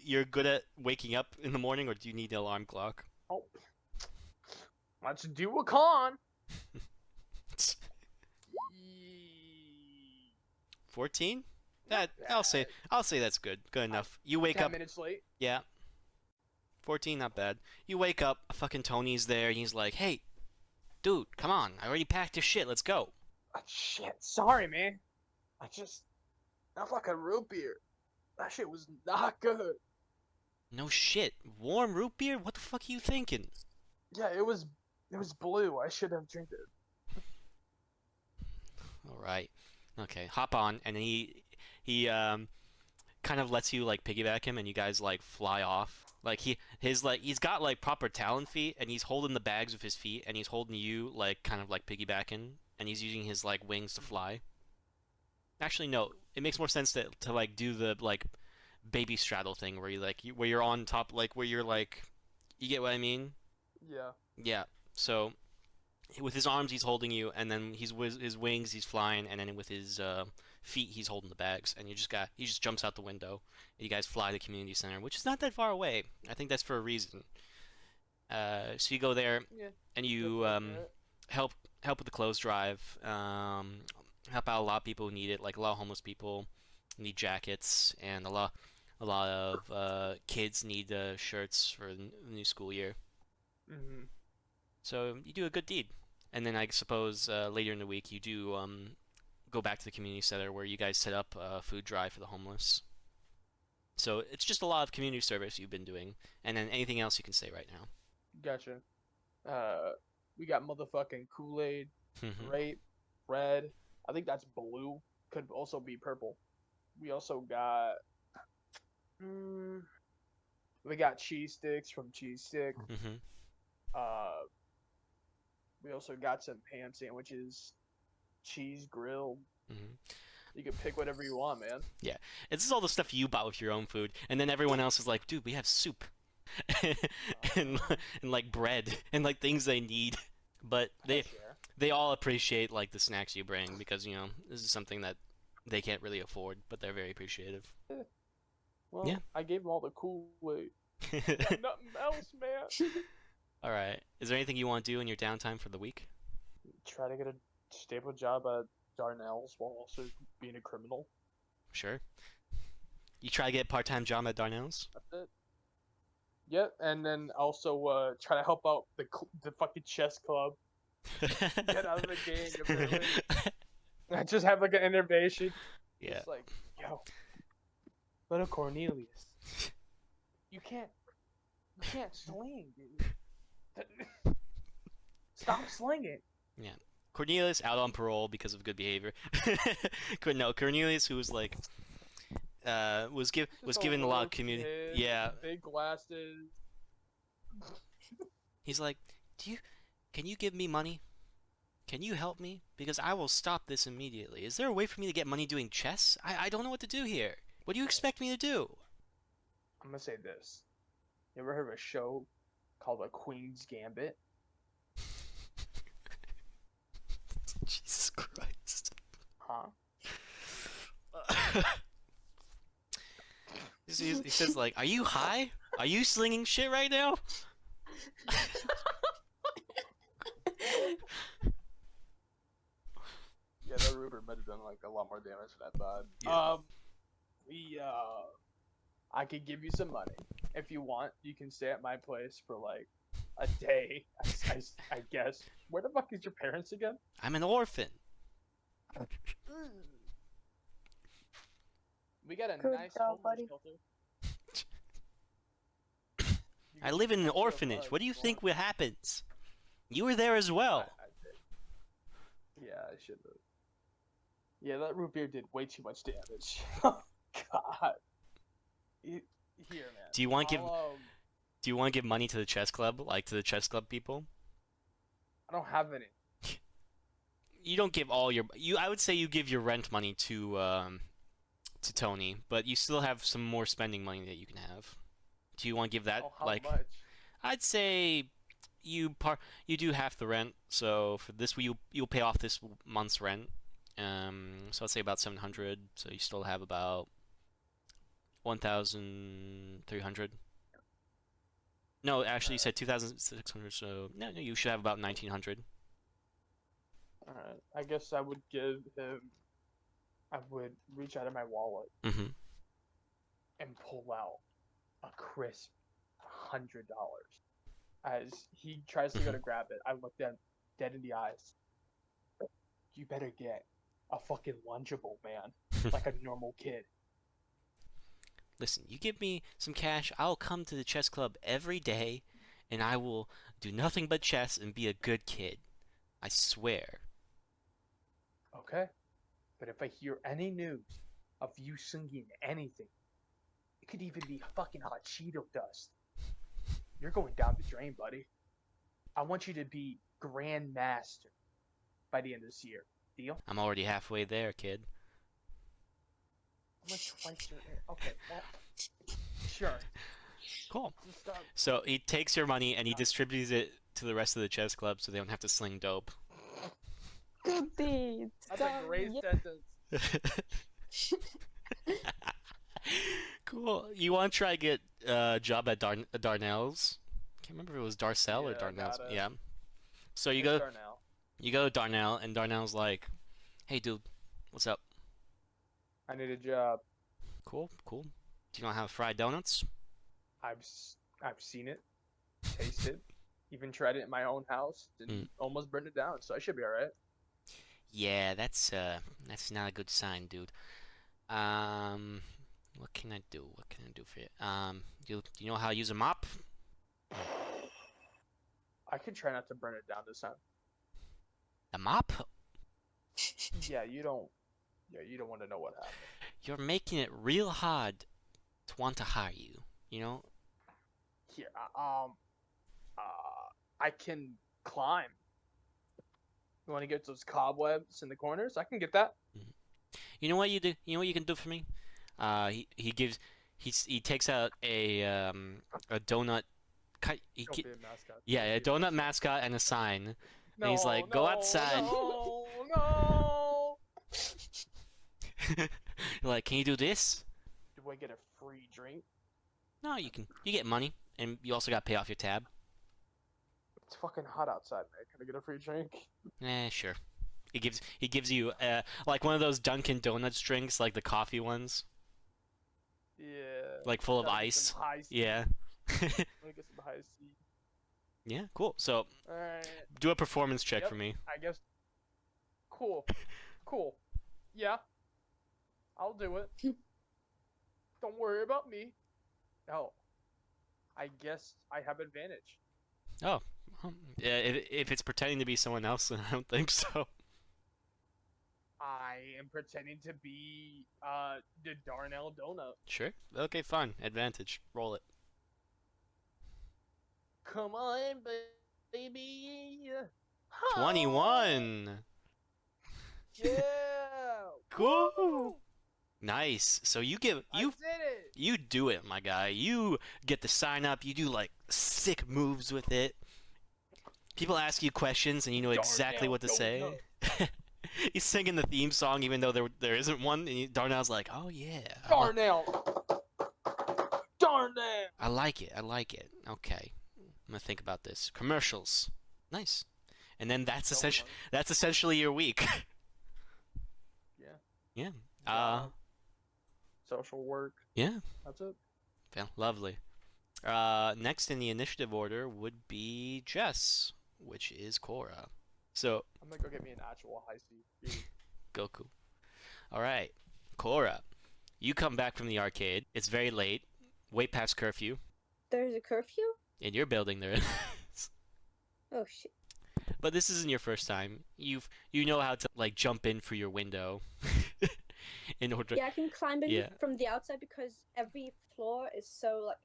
at waking up in the morning, or do you need an alarm clock? Oh. Let's do a con. 14? That I'll say that's good. Good enough. You wake 10 up. minutes late. Yeah. 14, not bad. You wake up. Fucking Tony's there. And he's like, "Hey, dude, come on! I already packed your shit. Let's go." Shit. Sorry, man. That fucking root beer. That shit was not good. No shit. Warm root beer? What the fuck are you thinking? Yeah, it was blue. I should have drank it. All right. Okay, hop on, and then he kind of lets you like piggyback him, and you guys like fly off. Like he's got like proper talon feet, and he's holding the bags with his feet, and he's holding you like kind of like piggybacking, and he's using his like wings to fly. Actually, no, it makes more sense to like do the like baby straddle thing where where you're on top, like where you're like, you get what I mean? Yeah. Yeah. So with his arms he's holding you, and then he's with his wings he's flying, and then with his feet he's holding the bags, and he just jumps out the window, and you guys fly to the community center, which is not that far away. I think that's for a reason. So you go there, Yeah. and you help with the clothes drive, help out a lot of people who need it, like a lot of homeless people need jackets, and a lot of kids need shirts for the new school year. Mhm. So you do a good deed. And then I suppose later in the week you do go back to the community center where you guys set up a food drive for the homeless. So it's just a lot of community service you've been doing. And then anything else you can say right now. Gotcha. We got motherfucking Kool-Aid, Mhm. grape, red. I think that's blue. Could also be purple. We also got. We got cheese sticks from Cheese Stick. Mhm. We also got some ham sandwiches, cheese grilled. Mhm. You can pick whatever you want, man. This is all the stuff you bought with your own food, and then everyone else is like, "Dude, we have soup." and like bread and like things they need. But they all appreciate like the snacks you bring because, you know, this is something that they can't really afford, but they're very appreciative. Well, Yeah. I gave them all the Kool-Aid. Got nothing else, man. All right. Is there anything you want to do in your downtime for the week? Try to get a stable job at Darnell's while also being a criminal. Sure. You try to get a part-time job at Darnell's? That's it. Yep, and then also try to help out the fucking chess club. Get out of the game, apparently. I just have like an innovation. Yeah. It's like, yo, little Cornelius, you can't sling, dude. Stop slinging. Cornelius out on parole because of good behavior. No, Cornelius, who was like, was Just given a lot little of community. kid, Yeah. big glasses. He's like, can you give me money? Can you help me? Because I will stop this immediately. Is there a way for me to get money doing chess? I don't know what to do here. What do you expect me to do? I'm gonna say this. You ever heard of a show called The Queen's Gambit? Jesus Christ. Huh? He says like, are you high? Are you slinging shit right now? Yeah, that Rupert might have done like a lot more damage than I thought. Yeah. I could give you some money if you want. You can stay at my place for like a day. I guess. Where the fuck is your parents again? I'm an orphan. We got a Good nice job, homeless buddy. shelter. You I can live in an come to a orphanage. bus What do you if want. think will happens? You were there as well. I did. Yeah, I should have. Yeah, that root beer did way too much damage. Oh God. Here, man. Do you want to give I'll, Do you want to give money to the chess club, like to the chess club people? I don't have any. You don't give all your I would say you give your rent money to Tony, but you still have some more spending money that you can have. Do you want to give that Oh, how like much? I'd say you do half the rent, so for this you'll pay off this month's rent. So I'd say about 700, so you still have about 1,300. No, actually you said 2,600, so no, you should have about 1,900. Alright. I guess I would give him. I would reach out of my wallet Mm-hmm. and pull out a crisp $100. As he tries to go to grab it, I looked him dead in the eyes. You better get a fucking Lunchable, man, like a normal kid. Listen, you give me some cash, I'll come to the chess club every day, and I will do nothing but chess and be a good kid. I swear. Okay? But if I hear any news of you singing anything, it could even be fucking hot Cheeto dust. You're going down the drain, buddy. I want you to be Grandmaster by the end of this year. Deal? I'm already halfway there, kid. How much twice your Okay, well, sure. Cool. Just, So he takes your money and he distributes it to the rest of the chess club so they don't have to sling dope. Good deeds. that's a great Yeah. sentence. Cool. You want to try to get a job at Darnell's? Can't remember if it was Darcel or Yeah, Darnell's. got it. Yeah. So you It's go Darnell. to Darnell and Darnell's like, "Hey, dude, what's up? I need a job. Cool, cool. Do you know how to fry donuts?" I've seen it, tasted, even tried it in my own house, and almost burned it down. So I should be all right. Yeah, that's not a good sign, dude. What can I do? What can I do for you? Do you know how to use a mop? I could try not to burn it down this time. A mop? Yeah, you don't. Yeah, you don't want to know what happened. You're making it real hard to want to hire you. You know? Here, I can climb. You want to get those cobwebs in the corners? I can get that. You know what you do? You know what you can do for me? He takes out a donut. Don't be a mascot. Yeah, a Don't be donut mascot and a sign. No, and he's like, "Go no, outside." No, no. You're like, "Can you do this?" Do I get a free drink? No, you can. You get money, and you also got to pay off your tab. It's fucking hot outside, man. Can I get a free drink? Sure. He gives you like one of those Dunkin' Donuts drinks, like the coffee ones, Yeah. like full of Gotta get ice. some high C. Yeah. Let me get some high C. Yeah, cool. So Alright. do a performance check Yep. for me. I guess. Cool. Cool. Yeah. I'll do it. Don't worry about me. Oh. I guess I have advantage. Yeah, if it's pretending to be someone else, then I don't think so. I am pretending to be the Darnell Donut. Sure. Okay, fine. Advantage. Roll it. Come on, baby. 21. Yeah. Cool. Woo! Nice. So you I did it. you do it, my guy. You get the sign up. You do like sick moves with it. People ask you questions, and you know exactly Darnell what to say. Donut. He's singing the theme song, even though there isn't one. And Darnell's like, "Oh yeah, Darnell. Darnell. I like it. I like it. Okay, I'm gonna think about this. Commercials. Nice. And then that's Tell me essentially your week. Yeah. job, social work. Yeah. That's it. Yeah, lovely. Next in the initiative order would be Jess, which is Cora. So, I'm gonna go get me an actual high C. Goku. All right, Cora, you come back from the arcade. It's very late, way past curfew. There's a curfew? In your building, there is. Oh shit. But this isn't your first time. You know how to like jump in through your window in order. Yeah, I can climb in Yeah. from the outside because every floor is so like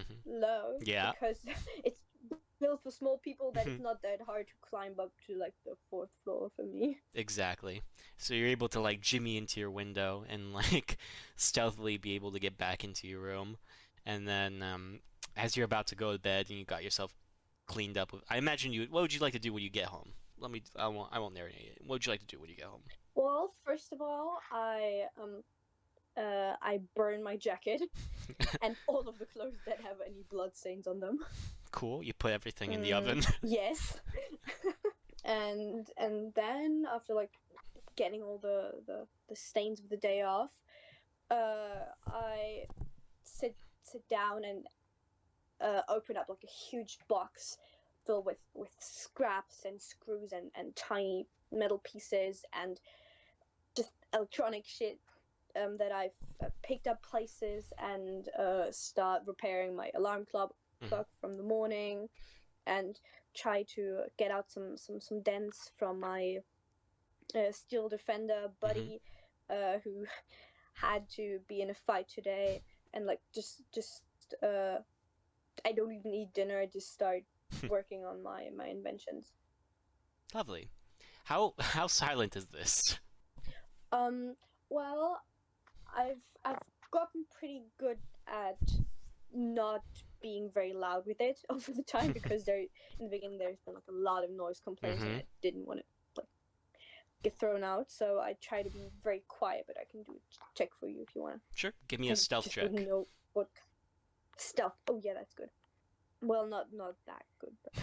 Mhm. low. Yeah. Because it's built for small people that Mhm. it's not that hard to climb up to like the fourth floor for me. Exactly. So you're able to like jimmy into your window and like stealthily be able to get back into your room, and then as you're about to go to bed and you got yourself cleaned up. I imagine you. What would you like to do when you get home? I won't narrate it. What would you like to do when you get home? Well, first of all, I burn my jacket and all of the clothes that have any blood stains on them. Cool. You put everything in the oven. Yes. and then after like getting all the stains of the day off, I sit down and open up like a huge box filled with scraps and screws and tiny metal pieces and just electronic shit that I've picked up places and start repairing my alarm clock from the morning and try to get out some dents from my steel defender buddy who had to be in a fight today and like just I don't even eat dinner. I just start working on my inventions. Lovely. How silent is this? Well, I've gotten pretty good at not being very loud with it over the time because in the beginning there's been like a lot of noise complaints and I didn't want to like get thrown out, so I try to be very quiet. But I can do a check for you if you want to. Sure. Give me a stealth check. Know what stealth? Oh yeah, that's good. Well, not that good, but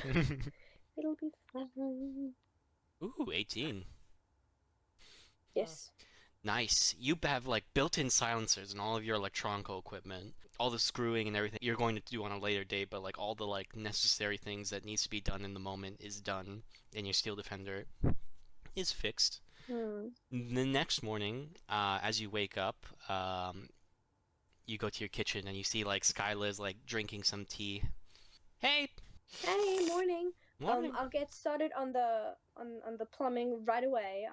it'll be fun. Ooh, 18. Yes. Nice. You have like built-in silencers in all of your electronical equipment. All the screwing and everything you're going to do on a later date, but like all the like necessary things that needs to be done in the moment is done, and your steel defender is fixed. The next morning, as you wake up, you go to your kitchen and you see like Skyla's like drinking some tea. Hey. Hey, morning. Morning. I'll get started on the plumbing right away.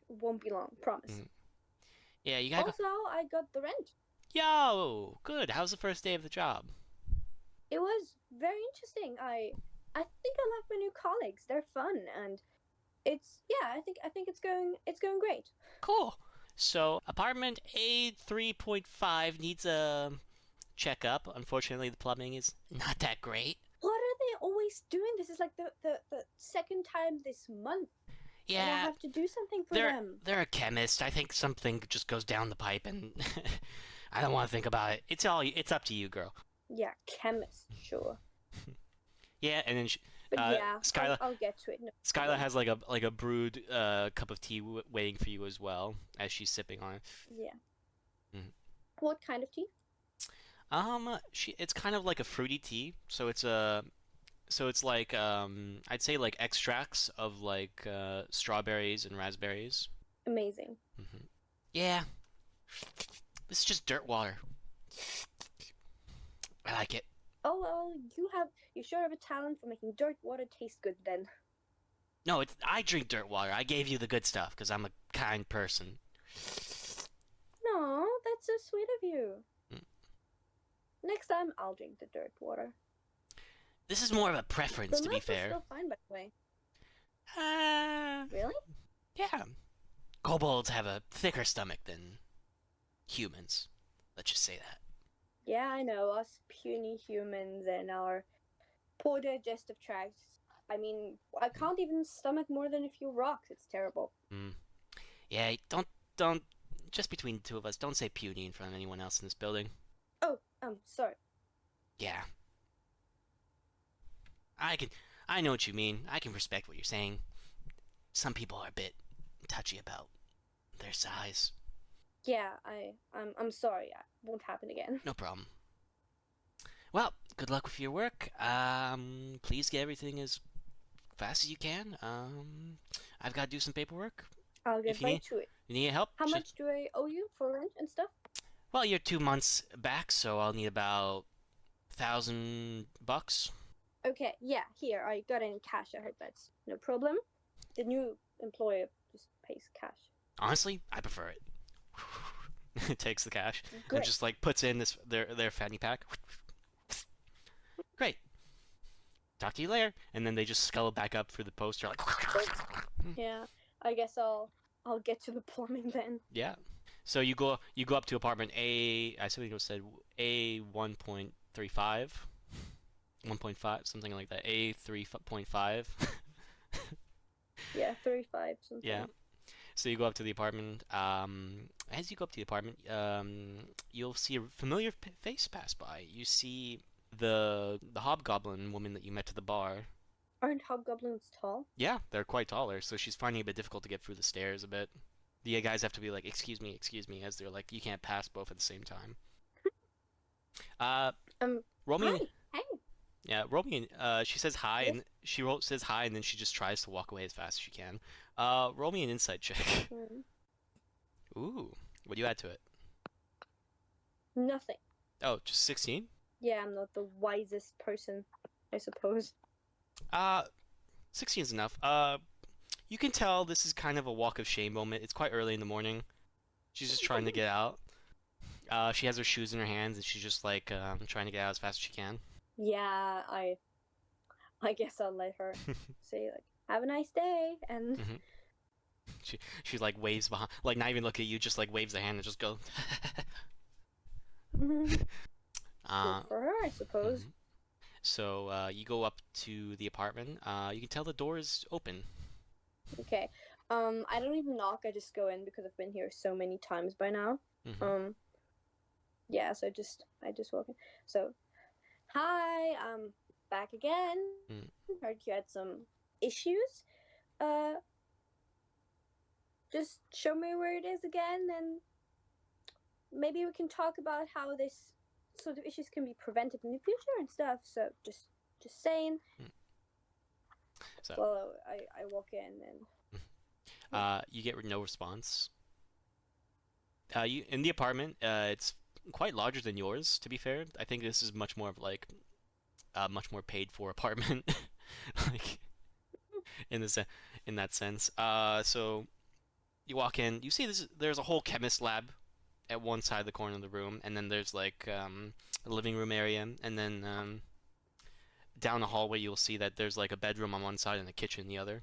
Won't be long, promise. Yeah, you gotta. Also, I got the rent. Yo, good. How's the first day of the job? It was very interesting. I think I like my new colleagues. They're fun and I think it's going great. Cool. So apartment A3.5 needs a checkup. Unfortunately, the plumbing is not that great. What are they always doing? This is like the second time this month. Yeah, and I have to do something for them. They're a chemist. I think something just goes down the pipe, and I don't want to think about it. It's up to you, girl. Yeah, chemist, sure. Yeah, and then Skyla, I'll get to it. No. Skyla has like a brewed cup of tea waiting for you as well as she's sipping on it. Yeah. What kind of tea? It's kind of like a fruity tea. So it's like I'd say like extracts of like strawberries and raspberries. Amazing. Yeah. This is just dirt water. I like it. Oh well, you sure have a talent for making dirt water taste good then. No, I drink dirt water. I gave you the good stuff because I'm a kind person. No, that's so sweet of you. Next time I'll drink the dirt water. This is more of a preference, to be fair. The milk is still fine, by the way. Really? Yeah. Kobolds have a thicker stomach than humans. Let's just say that. Yeah, I know. Us puny humans and our poor digestive tracts. I mean, I can't even stomach more than a few rocks. It's terrible. Yeah, don't. Just between the two of us, don't say puny in front of anyone else in this building. Oh, sorry. Yeah. I know what you mean. I can respect what you're saying. Some people are a bit touchy about their size. Yeah, I'm sorry. It won't happen again. No problem. Well, good luck with your work. Please get everything as fast as you can. I've got to do some paperwork. I'll get If you right need, to it. you need help, How much do I owe you for rent and stuff? Well, you're 2 months back, so I'll need about $1,000. Okay, yeah, here, I got it in cash. I hope that's no problem. The new employer just pays cash. Honestly, I prefer it. Takes the cash and Great. just like puts in their fanny pack. Great. Talk to you later. And then they just scuttle back up through the poster like. Yeah, I guess I'll get to the plumbing then. Yeah. So you go up to apartment A. I simply said A 1.35, 1.5, something like that. A 3.5. Yeah, 35 something. Yeah. So you go up to the apartment. As you go up to the apartment, you'll see a familiar face pass by. You see the hobgoblin woman that you met to the bar. Aren't hobgoblins tall? Yeah, they're quite taller, so she's finding it a bit difficult to get through the stairs a bit. The guys have to be like, excuse me, as they're like, you can't pass both at the same time. Roll me. Hi. Hey. Yeah, roll me. She says hi, and she says hi, and then she just tries to walk away as fast as she can. Roll me an insight check. Ooh, what do you add to it? Nothing. Oh, just 16? Yeah, I'm not the wisest person, I suppose. 16 is enough. You can tell this is kind of a walk of shame moment. It's quite early in the morning. She's just trying to get out. She has her shoes in her hands, and she's just like trying to get out as fast as she can. Yeah, I guess I'll let her say like, "Have a nice day," and She like waves behind, like not even look at you, just like waves a hand and just go. good for her, I suppose. So you go up to the apartment. You can tell the door is open. Okay. I don't even knock. I just go in because I've been here so many times by now. Yeah. So I just walk in. So, hi. Back again. Heard you had some issues. Just show me where it is again, and maybe we can talk about how this sort of issues can be prevented in the future and stuff. So just saying. So, well, I walk in and you get no response. You in the apartment. It's quite larger than yours. To be fair, I think this is much more of like a much more paid for apartment, like in that sense. So you walk in. You see there's a whole chemist lab at one side of the corner of the room, and then there's like a living room area, and then down the hallway you'll see that there's like a bedroom on one side and a kitchen the other.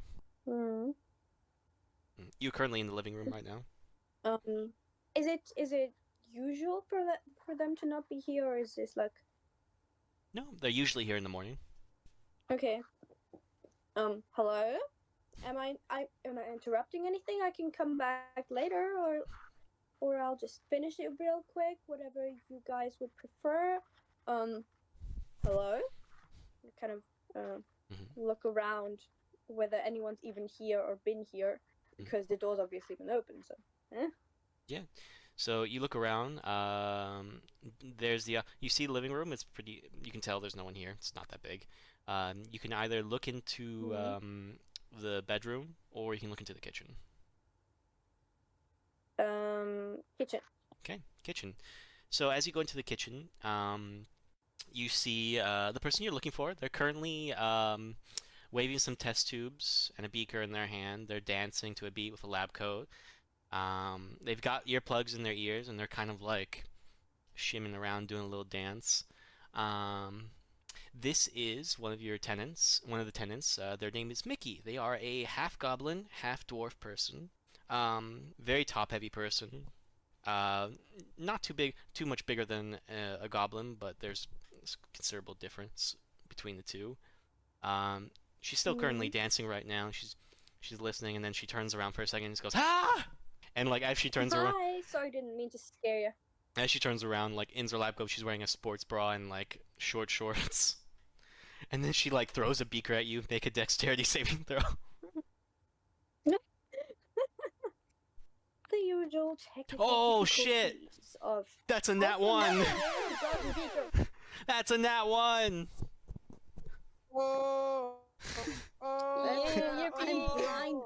You're currently in the living room right now. Is it usual for them to not be here, or is this like? No, they're usually here in the morning. Okay. Hello? Am I interrupting anything? I can come back later, or I'll just finish it real quick, whatever you guys would prefer. Hello? I kind of look around whether anyone's even here or been here, because the door's obviously been open, so Yeah. So you look around. There's the you see the living room. It's pretty. You can tell there's no one here. It's not that big. You can either look into the bedroom, or you can look into the kitchen. Kitchen. Okay, kitchen. So as you go into the kitchen, you see the person you're looking for. They're currently waving some test tubes and a beaker in their hand. They're dancing to a beat with a lab coat. They've got earplugs in their ears, and they're kind of like shimming around doing a little dance. This is one of your tenants. One of the tenants. Their name is Mickey. They are a half goblin, half dwarf person. Very top-heavy person. Not too much bigger than a goblin, but there's considerable difference between the two. She's still currently dancing right now. She's listening, and then she turns around for a second and just goes, "Ah!" And like as she turns around, Hi, sorry, didn't mean to scare you. as she turns around, like in her lap coat, she's wearing a sports bra and like short shorts. And then she like throws a beaker at you. Make a dexterity saving throw. the usual technical Oh, shit. difficulties of That's a nat opening 1. a garden beaker. That's a nat 1. Whoa! Oh, Yeah, I'm oh, blind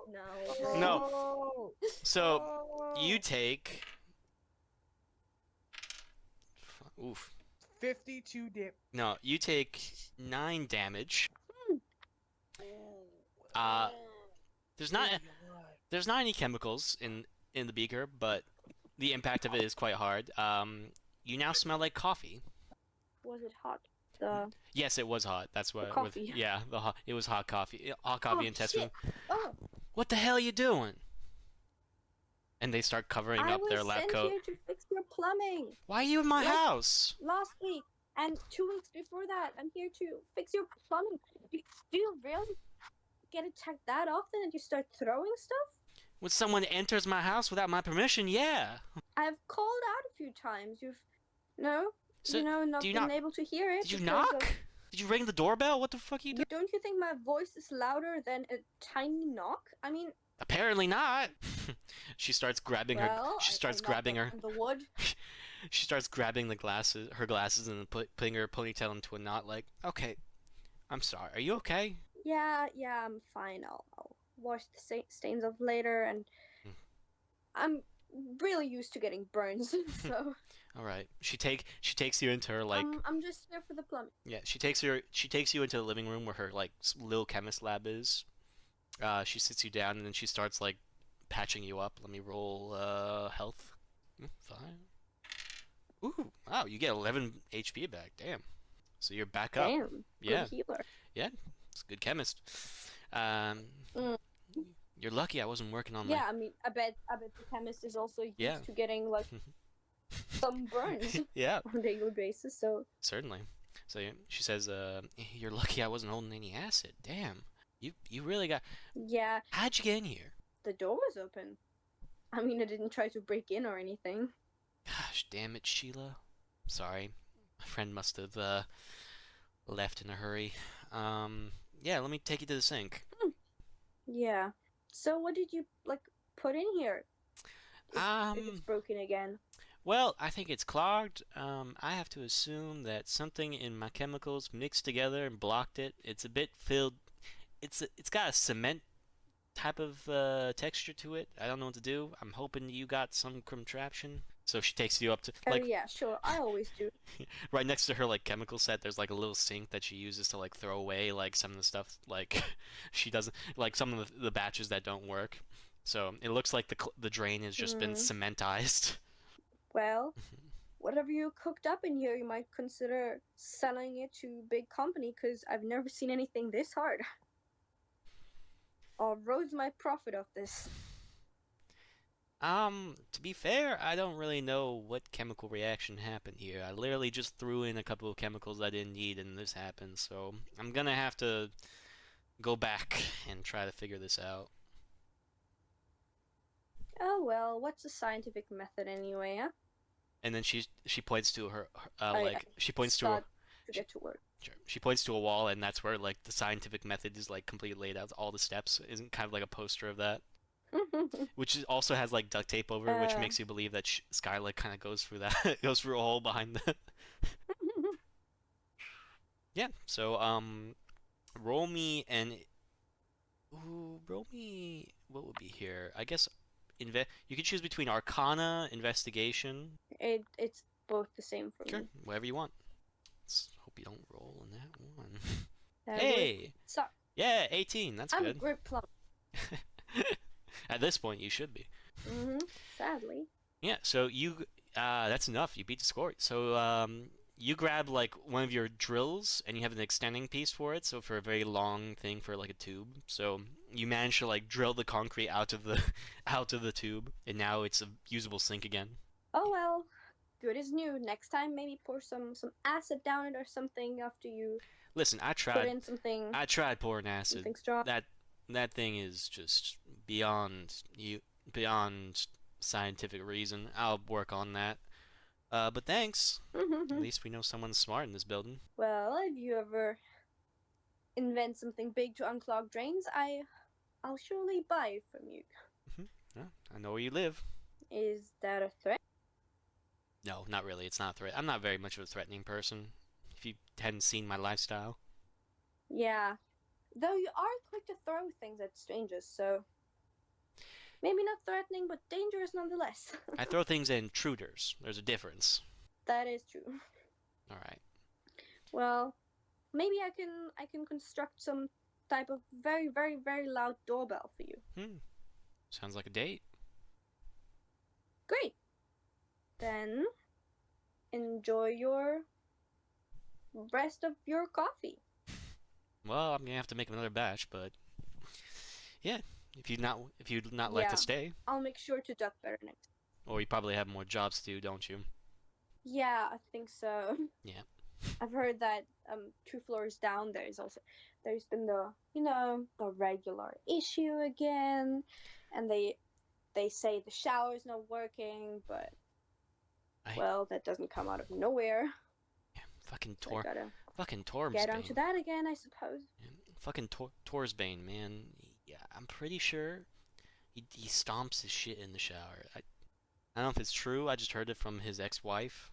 now. No. oh, So oh. you take. Oof. 52 dip. No, you take 9 damage. There's not there's not any chemicals in the beaker, but the impact of it is quite hard. You now smell like coffee. Was it hot? The Yes, it was hot. That's what. coffee. Yeah, it was hot coffee. Hot coffee Oh, and test room. shit. Oh, What the hell are you doing? And they start covering I up their was lab sent coat. here to fix your plumbing Why are you in my Like- house? last week and 2 weeks before that. I'm here to fix your plumbing. Do you really get attacked that often and you start throwing stuff? When someone enters my house without my permission, yeah. I've called out a few times. You've no, So, not do you been not- able to hear it. Did you because of- knock? Did you ring the doorbell? What the fuck are you doing? Don't you think my voice is louder than a tiny knock? I mean, Apparently not. She starts grabbing well, She starts I knocked grabbing her. on the wood. She starts grabbing her glasses, and putting her ponytail into a knot. Like, okay, I'm sorry. Are you okay? Yeah, I'm fine. I'll wash the stains off later, and Hmm. I'm really used to getting burns, so All right. She takes you into her like I'm just here for the plumbing. yeah. She takes you into the living room where her like little chemist lab is. She sits you down and then she starts like patching you up. Let me roll health. 5. Ooh, wow! You get 11 HP back. Damn. So you're back up. Damn, Yeah. good healer. It's a good chemist. Um, Mm. You're lucky I wasn't working on Yeah, I mean, I bet the chemist is also used Yeah. to getting like some burns yeah, on a daily basis. So certainly. So she says, "You're lucky I wasn't holding any acid. Damn, you really got. yeah, How'd you get in here? the door was open. I mean, I didn't try to break in or anything. Gosh, damn it, Sheila. Sorry, my friend must have left in a hurry. Yeah, let me take you to the sink. Yeah. So what did you like put in here? If it's Um, broken again. Well, I think it's clogged. I have to assume that something in my chemicals mixed together and blocked it. It's a bit filled. It's got a cement type of texture to it. I don't know what to do. I'm hoping you got some contraption. So she takes you up to Oh like yeah, sure. I always do. right next to her like chemical set. There's like a little sink that she uses to like throw away like some of the stuff like she doesn't like some of the batches that don't work. So it looks like the drain has just been cementized. Well, whatever you cooked up in here, you might consider selling it to big company, because I've never seen anything this hard. I'll rose my profit off this. To be fair, I don't really know what chemical reaction happened here. I literally just threw in a couple of chemicals I didn't need and this happened, so I'm gonna have to go back and try to figure this out. Oh well, what's the scientific method anyway, huh? And then she points to her I like she points to a start to get to work. sure, she points to a wall, and that's where like the scientific method is like completely laid out. All the steps isn't kind of like a poster of that, which also has like duct tape over, it, which makes you believe that Skyla kind of goes through that goes through a hole behind the. Yeah. So roll me and roll me what would be here? I guess you can choose between Arcana, Investigation. It's both the same for Sure, me. whatever you want. Let's hope you don't roll in that one. That would Hey, suck. yeah, 18. That's I'm a good. great plumber. At this point, you should be. Sadly. Yeah. So that's enough. You beat the score. So you grab like one of your drills, and you have an extending piece for it. So for a very long thing for like a tube. So you manage to like drill the concrete out of the out of the tube, and now it's a usable sink again. Oh well. Good as new. Next time, maybe pour some acid down it or something after you Listen, I put tried. in something I tried pouring acid. something strong. That thing is just beyond scientific reason. I'll work on that. But thanks. At least we know someone's smart in this building. Well, if you ever invent something big to unclog drains, I'll surely buy it from you. Yeah, I know where you live. Is that a threat? No, not really. It's not a threat. I'm not very much of a threatening person. If you hadn't seen my lifestyle. Yeah. Though you are quick to throw things at strangers, so maybe not threatening, but dangerous nonetheless. I throw things at intruders. There's a difference. That is true. All right. Well, maybe I can construct some type of very, very, very loud doorbell for you. Sounds like a date. Great. Then enjoy your rest of your coffee. Well, I'm gonna have to make another batch, but yeah, if you'd not like Yeah. to stay, I'll make sure to duck better next. or you probably have more jobs to do, don't you? Yeah, I think so. Yeah. I've heard that 2 floors down there's been the regular issue again, and they say the shower's not working, but well, that doesn't come out of nowhere. Yeah, fucking So I gotta fucking Torbsbane. get onto that again, I suppose. Yeah, fucking Torsbane, man. Yeah, I'm pretty sure he stomps his shit in the shower. I don't know if it's true. I just heard it from his ex-wife.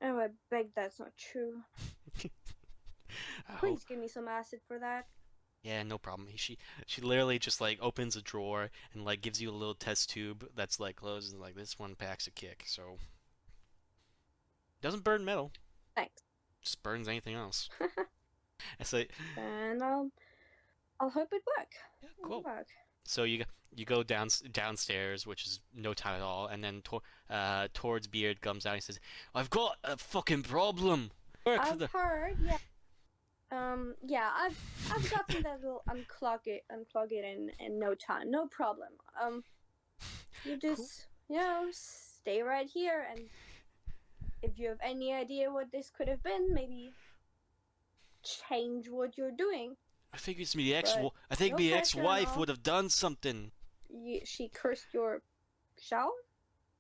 Oh, I beg that's not true. I hope. Please give me some acid for that. Yeah, no problem. She literally just like opens a drawer and like gives you a little test tube that's like closed and like this one packs a kick. So doesn't burn metal. Thanks. Just burns anything else. I say, And I'll hope it work. yeah, It'll cool. work. So you go downstairs, which is no time at all, and then Tord's beard comes out and says, "I've got a fucking problem." Work for I've the heard, yeah. Yeah, I've gotten that will unclog it in no time, no problem. You just stay right here, and if you have any idea what this could have been, maybe change what you're doing. I think it's me ex. But I think no me pressure ex-wife and all. would have done something. She cursed your shower?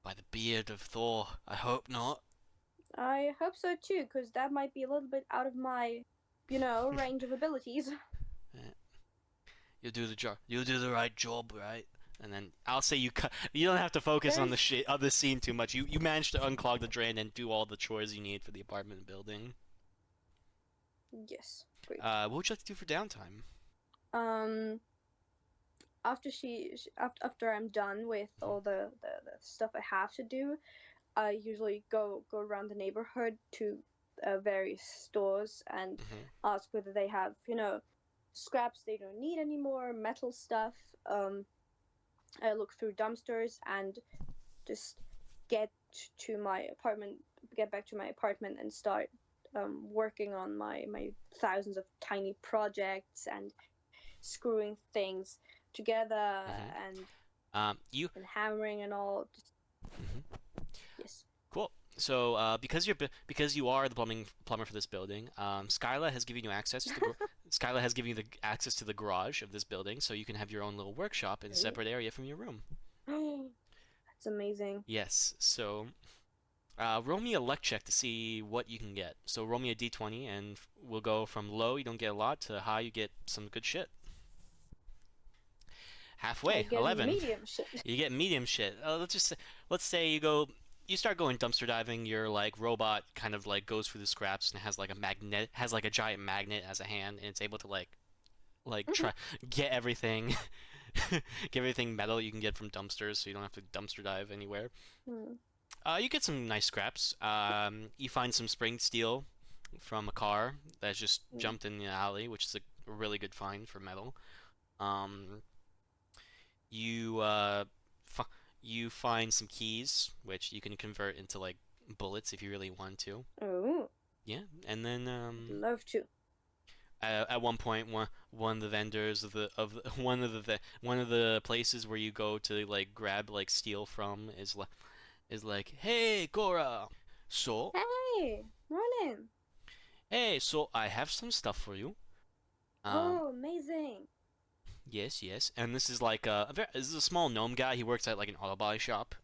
By the beard of Thor, I hope not. I hope so too, because that might be a little bit out of my, range of abilities. You'll do the job. You'll do the right job, right? And then I'll say you cut. You don't have to focus on the shit of the scene too much. You managed to unclog the drain and do all the chores you need for the apartment building. Yes, great. What would you like to do for downtime? After I'm done with all the stuff I have to do, I usually go around the neighborhood to various stores and ask whether they have scraps they don't need anymore, metal stuff. I look through dumpsters and just get back to my apartment and start working on my thousands of tiny projects and screwing things together and hammering and all. Yes. Cool. So because you are the plumber for this building, Skyla has given you access to Skyla has given you the access to the garage of this building, so you can have your own little workshop in a separate area from your room. That's amazing. Yes. So roll me a luck check to see what you can get. So roll me a d20, and we'll go from low, you don't get a lot, to high, you get some good shit. Halfway, I get 11. Medium shit. You get medium shit. Let's say you start going dumpster diving. Your like robot kind of like goes through the scraps and has like a giant magnet as a hand, and it's able to like try get everything, get everything metal you can get from dumpsters, so you don't have to dumpster dive anywhere. You get some nice scraps. You find some spring steel from a car that's just jumped in the alley, which is a really good find for metal. You find some keys, which you can convert into like bullets if you really want to. Oh. Yeah, and then Love to. at one point, one of the vendors one of the places where you go to like grab like steel from is like, hey Cora, so Hey, Ronan. hey, so I have some stuff for you. Oh, amazing. Yes, and this is like this is a small gnome guy. He works at like an auto body shop.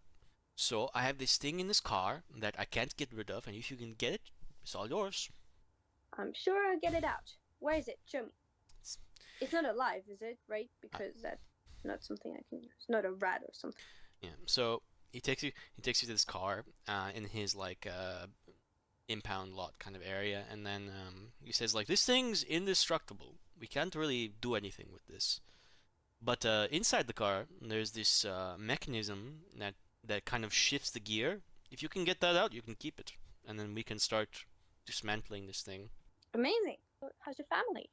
So I have this thing in this car that I can't get rid of, and if you can get it, it's all yours. I'm sure I'll get it out. Where is it? Show me. It's not alive, is it? Right? Because that's not something I can use. Not a rat or something. Yeah. So he takes you to this car in his like impound lot kind of area, and then he says like, this thing's indestructible. We can't really do anything with this. But inside the car, there's this mechanism that kind of shifts the gear. If you can get that out, you can keep it, and then we can start dismantling this thing. Amazing. How's your family?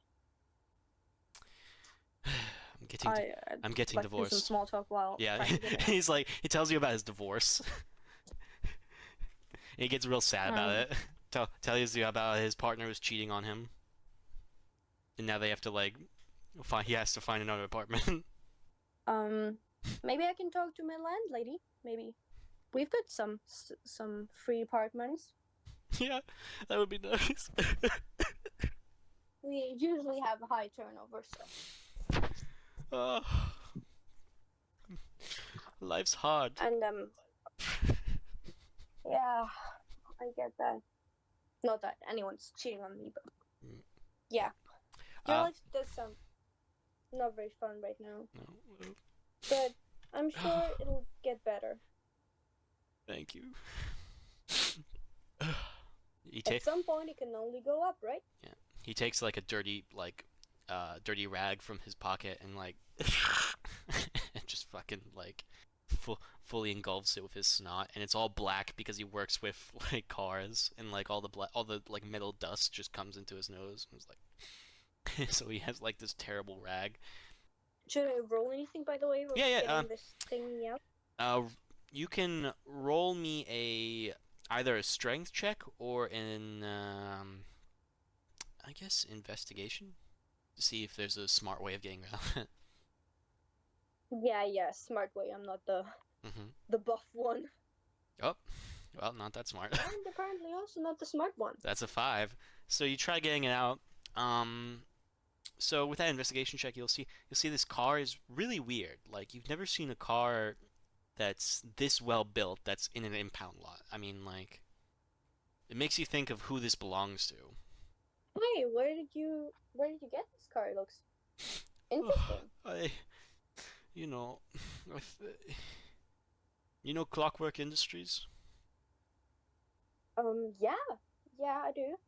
I'm getting like to do some divorced. small talk while Yeah, trying to get it out. he's like, he tells you about his divorce. He gets real sad about it. Tells you about his partner was cheating on him, and now they have to like he has to find another apartment. Maybe I can talk to my landlady. Maybe we've got some free apartments. Yeah, that would be nice. We usually have a high turnover, so. Oh, life's hard. And yeah, I get that. Not that anyone's cheating on me, but yeah, your life does sound not very fun right now. No, But I'm sure it'll get better. thank you. At some point, it can only go up, right? Yeah, he takes like a dirty rag from his pocket and like and just fucking like fully engulfs it with his snot, and it's all black because he works with like cars, and like all the like metal dust just comes into his nose, and it's like so he has like this terrible rag. Should I roll anything, by the way? Yeah. Getting this thing out? You can roll me either a strength check or an I guess investigation to see if there's a smart way of getting around it. Yeah, smart way. I'm not the buff one. Oh, well, not that smart. And apparently also not the smart one. That's a 5. So you try getting it out. So with that investigation check, you'll see this car is really weird. Like, you've never seen a car that's this well built that's in an impound lot. I mean, like, it makes you think of who this belongs to. Hey, where did you get this car? It looks interesting. You know, Clockwork Industries? Yeah, I do.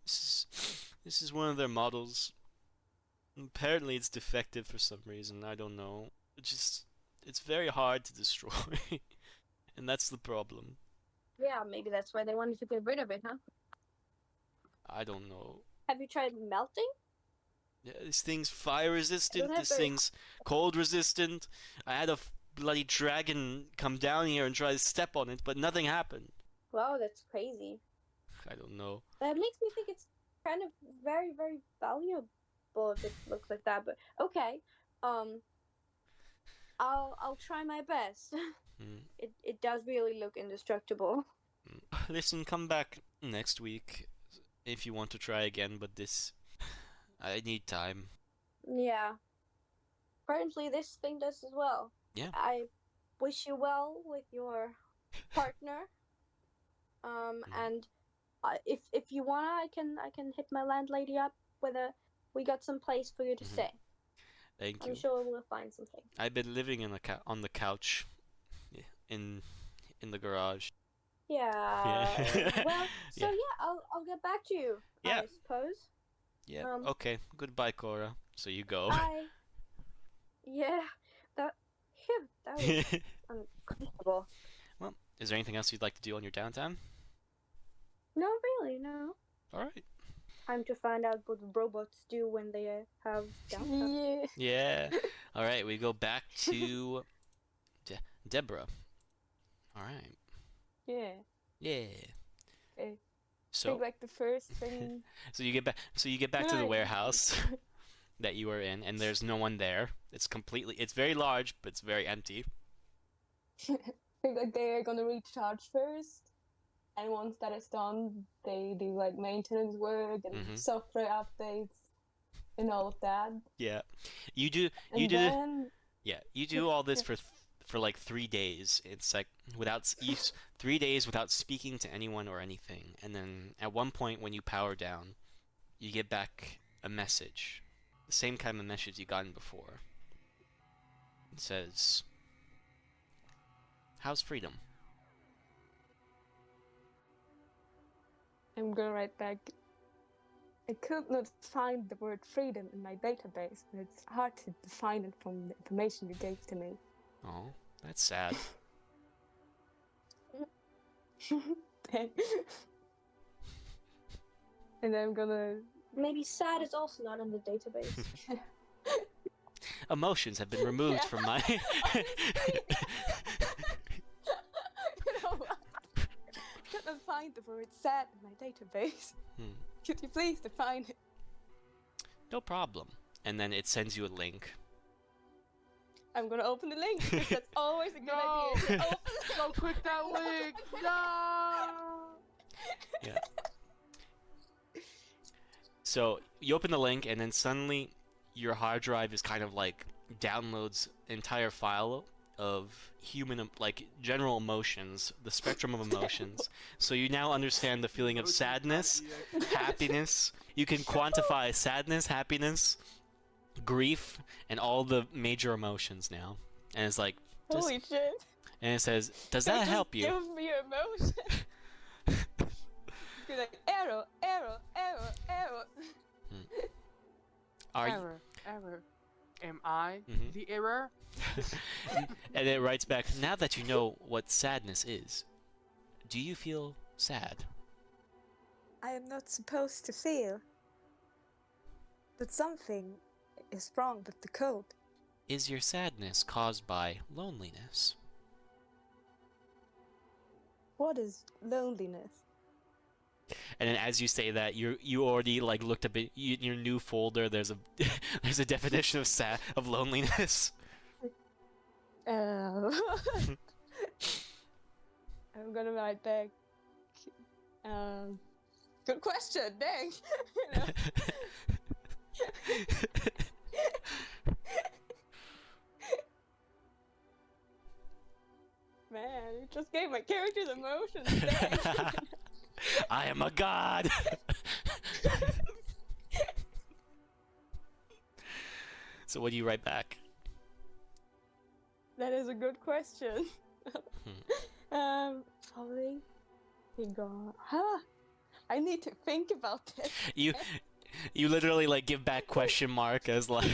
This is one of their models. Apparently it's defective for some reason, I don't know. It's very hard to destroy, and that's the problem. Yeah, maybe that's why they wanted to get rid of it, huh? I don't know. Have you tried melting? Yeah, this thing's fire resistant, this very- thing's cold resistant. I had a bloody dragon come down here and try to step on it, but nothing happened. Wow, that's crazy. I don't know. That makes me think it's kind of very, very valuable if it looks like that. But okay, I'll try my best. It does really look indestructible. Listen, come back next week if you want to try again, but I need time. Yeah. Apparently this thing does as well. Yeah. I wish you well with your partner. And if you wanna, I can hit my landlady up whether we got some place for you to stay. Thank you. I'm sure we'll find something. I've been living on the couch in the garage. Yeah. Yeah. Well, so yeah, I'll get back to you. Yeah. I suppose. Yeah. Okay. Goodbye, Cora. So you go. Bye. Yeah. That was uncomfortable. Well, is there anything else you'd like to do on your downtime? No, really, no. All right. Time to find out what robots do when they have downtime. Yeah. Yeah. All right. We go back to Deborah. All right. Yeah. Yeah. Okay. So Take like the first thing. so you get back to the warehouse that you were in, and there's no one there. It's very large, but it's very empty. Think like they're gonna recharge first, and once that is done, they do like maintenance work and software updates and all of that. Yeah. You do And then you do all this for like 3 days. It's like 3 days without speaking to anyone or anything. And then at one point when you power down, you get back a message. The same kind of message you gotten before. It says, How's freedom? I'm gonna write back. I could not find the word freedom in my database, but it's hard to define it from the information you gave to me. Oh, that's sad. And I'm gonna... Maybe sad is also not in the database. Emotions have been removed from my... You know what? I could not find the word sad in my database. Could you please define it? No problem. And then it sends you a link. I'm gonna open the link because that's always a good No! idea. To open the Don't click that link! No! Yeah. So you open the link, and then suddenly your hard drive is kind of like downloads entire file of like general emotions, the spectrum of emotions. So you now understand the feeling of sadness, happiness. You can quantify sadness, happiness, grief, and all the major emotions now. And it's like, Holy shit. and it says, does that help you? Give me your emotion. You're like, arrow, arrow, arrow, arrow. Are you? Error. Am I Mhm. the error? And it writes back, now that you know what sadness is, do you feel sad? I am not supposed to feel. But something is wrong with the code. Is your sadness caused by loneliness? What is loneliness? And then as you say that, you already like looked up in your new folder. There's a there's a definition of loneliness. I'm gonna write back. Good question. Dang. You know? Man, you just gave my characters emotions. Dang. I am a god. So what do you write back? That is a good question. Probably. Huh? I need to think about this. You literally like give back question mark as like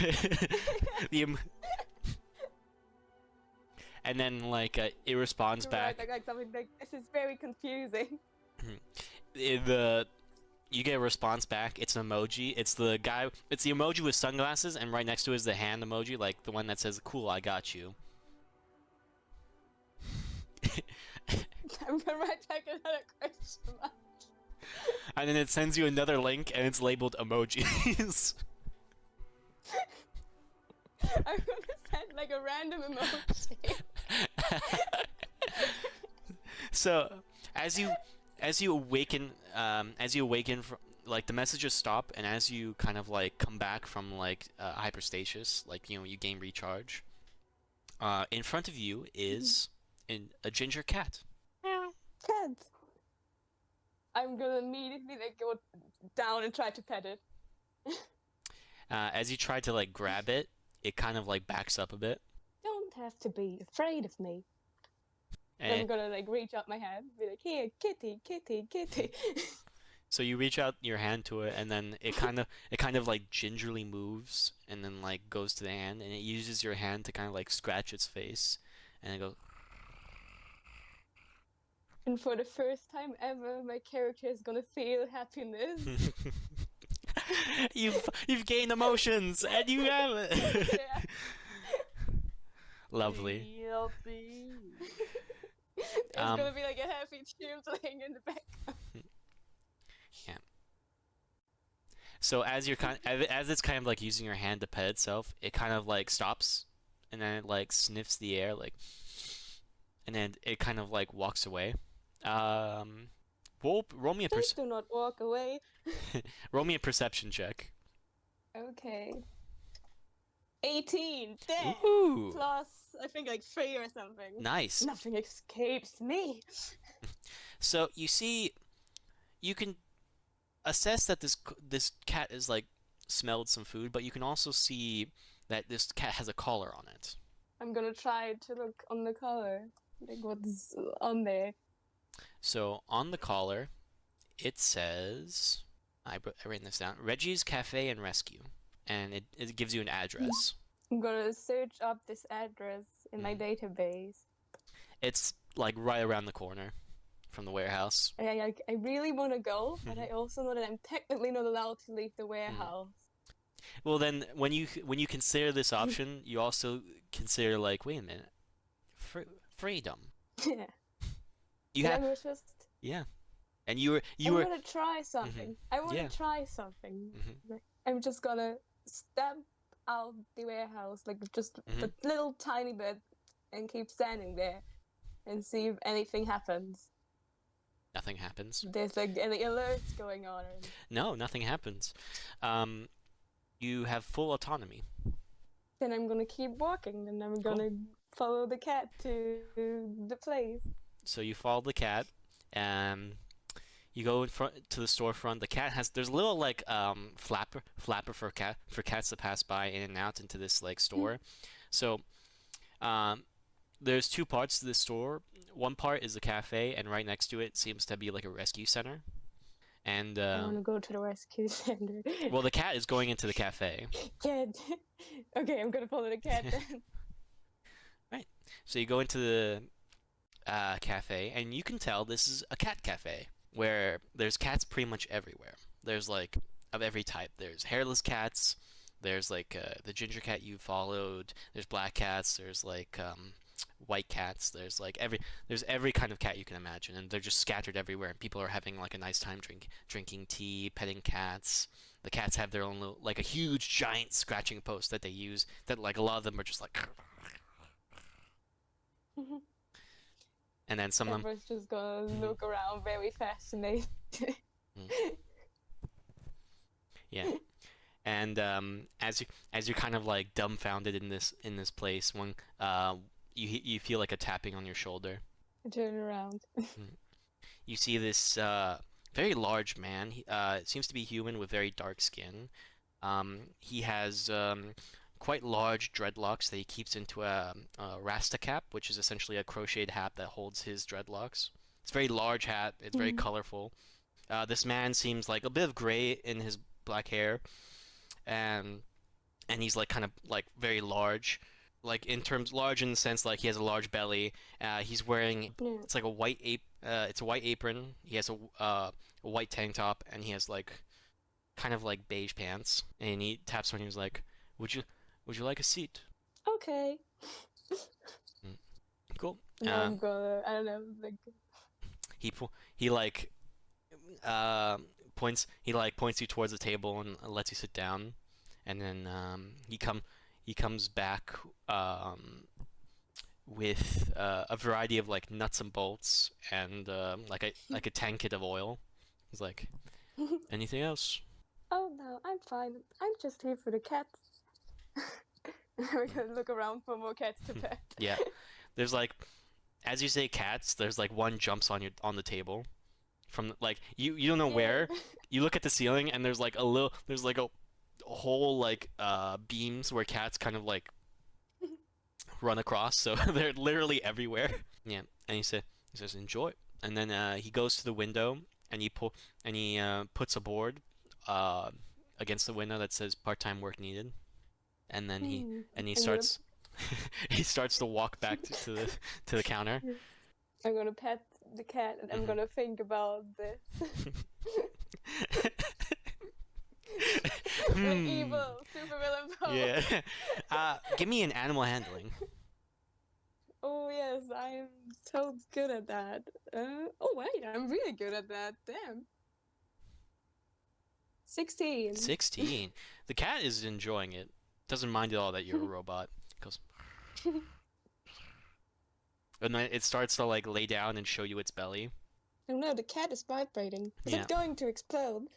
and then like it responds back. Like something like this is very confusing. You get a response back. It's an emoji. It's the guy. It's the emoji with sunglasses, and right next to it is the hand emoji, like the one that says "Cool, I got you." I'm gonna write back another question mark. And then it sends you another link, and it's labeled emojis. I'm gonna send like a random emoji. So, as you awaken from like the messages stop, and as you kind of like come back from like hyperstasis, like you gain recharge. In front of you is a ginger cat. Cat. I'm gonna immediately like go down and try to pet it. As you try to like grab it, it kind of like backs up a bit. Don't have to be afraid of me. And I'm gonna like reach out my hand, be like, here, kitty, kitty, kitty. so you reach out your hand to it, and then it kind of like gingerly moves, and then like goes to the hand, and it uses your hand to kind of like scratch its face, and it goes. And for the first time ever, my character is gonna feel happiness. You've gained emotions, and you have it. Yeah. Lovely. There's gonna be like a happy tune playing in the background. Yeah. So as it's kind of like using your hand to pet itself, it kind of like stops, and then it like sniffs the air, like, and then it kind of like walks away. Roll me a Please do not walk away. roll me a perception check. Okay. 18. Damn. Ooh. Plus, I think like 3 or something. Nice. Nothing escapes me. So you see, you can assess that this cat is like smelled some food, but you can also see that this cat has a collar on it. I'm gonna try to look on the color. Like what's on there? So on the collar, it says, I written this down, Reggie's Cafe and Rescue, and it gives you an address. I'm gonna search up this address in my database. It's like right around the corner from the warehouse. I really want to go, but I also know that I'm technically not allowed to leave the warehouse. Well, then when you consider this option, you also consider like, wait a minute, freedom. Yeah. You But have I was just. yeah, and you I were want to try something. I want Yeah. to try something. Mhm. Like, I'm just gonna step out the warehouse, like just a little tiny bit, and keep standing there, and see if anything happens. nothing happens. There's like any alerts going on. Or... No, nothing happens. You have full autonomy. Then I'm gonna keep walking. Then I'm gonna follow the cat to the place. So you follow the cat, and you go in front to the storefront. The cat there's a little like flapper for cats to pass by in and out into this like store. So there's two parts to this store. One part is the cafe, and right next to it seems to be like a rescue center. And I want to go to the rescue center. well, the cat is going into the cafe. Cat. Okay, I'm gonna follow the cat then. Right. So you go into the cafe, and you can tell this is a cat cafe where there's cats pretty much everywhere. There's like of every type. There's hairless cats. There's like the ginger cat you followed. There's black cats. There's like white cats. There's like every kind of cat you can imagine, and they're just scattered everywhere. And people are having like a nice time drinking tea, petting cats. The cats have their own little, like a huge giant scratching post that they use. That like a lot of them are just like. And then some of them. Everyone's just gonna look around, very fascinated. Yeah. And as you're kind of like dumbfounded in this place, when you feel like a tapping on your shoulder. I turn around. You see this very large man. He seems to be human with very dark skin. He has quite large dreadlocks that he keeps into a rasta cap, which is essentially a crocheted hat that holds his dreadlocks. It's a very large hat. It's very colorful. This man seems like a bit of gray in his black hair, and he's like kind of like very large, like in terms large in the sense like he has a large belly. He's wearing it's like a white it's a white apron. He has a white tank top, and he has like kind of like beige pants. And he taps on you. He's like, "Would you like a seat?" Okay. Cool. Now I'm gonna, I don't know, like. He like points you towards the table and lets you sit down, and then he comes back with a variety of like nuts and bolts and like a tank of oil. He's like, anything else? Oh no, I'm fine. I'm just here for the cats. We're gonna look around for more cats to pet. Yeah, there's like, as you say cats, there's like one jumps on the table, from like you don't know where. You look at the ceiling, and there's like a whole like beams where cats kind of like run across, so they're literally everywhere. Yeah, and he says enjoy, and then he goes to the window, and he puts a board against the window that says part-time work needed, and then he starts he starts to walk back to the counter. I'm gonna pet the cat, and I'm gonna think about this. Like evil supervillain power. Yeah. Give me an animal handling. Oh yes, I'm so good at that. Oh wait, I'm really good at that. Damn. 16. 16. The cat is enjoying it. Doesn't mind at all that you're a robot. Goes. And then it starts to like lay down and show you its belly. Oh no, the cat is vibrating. Is it going to explode?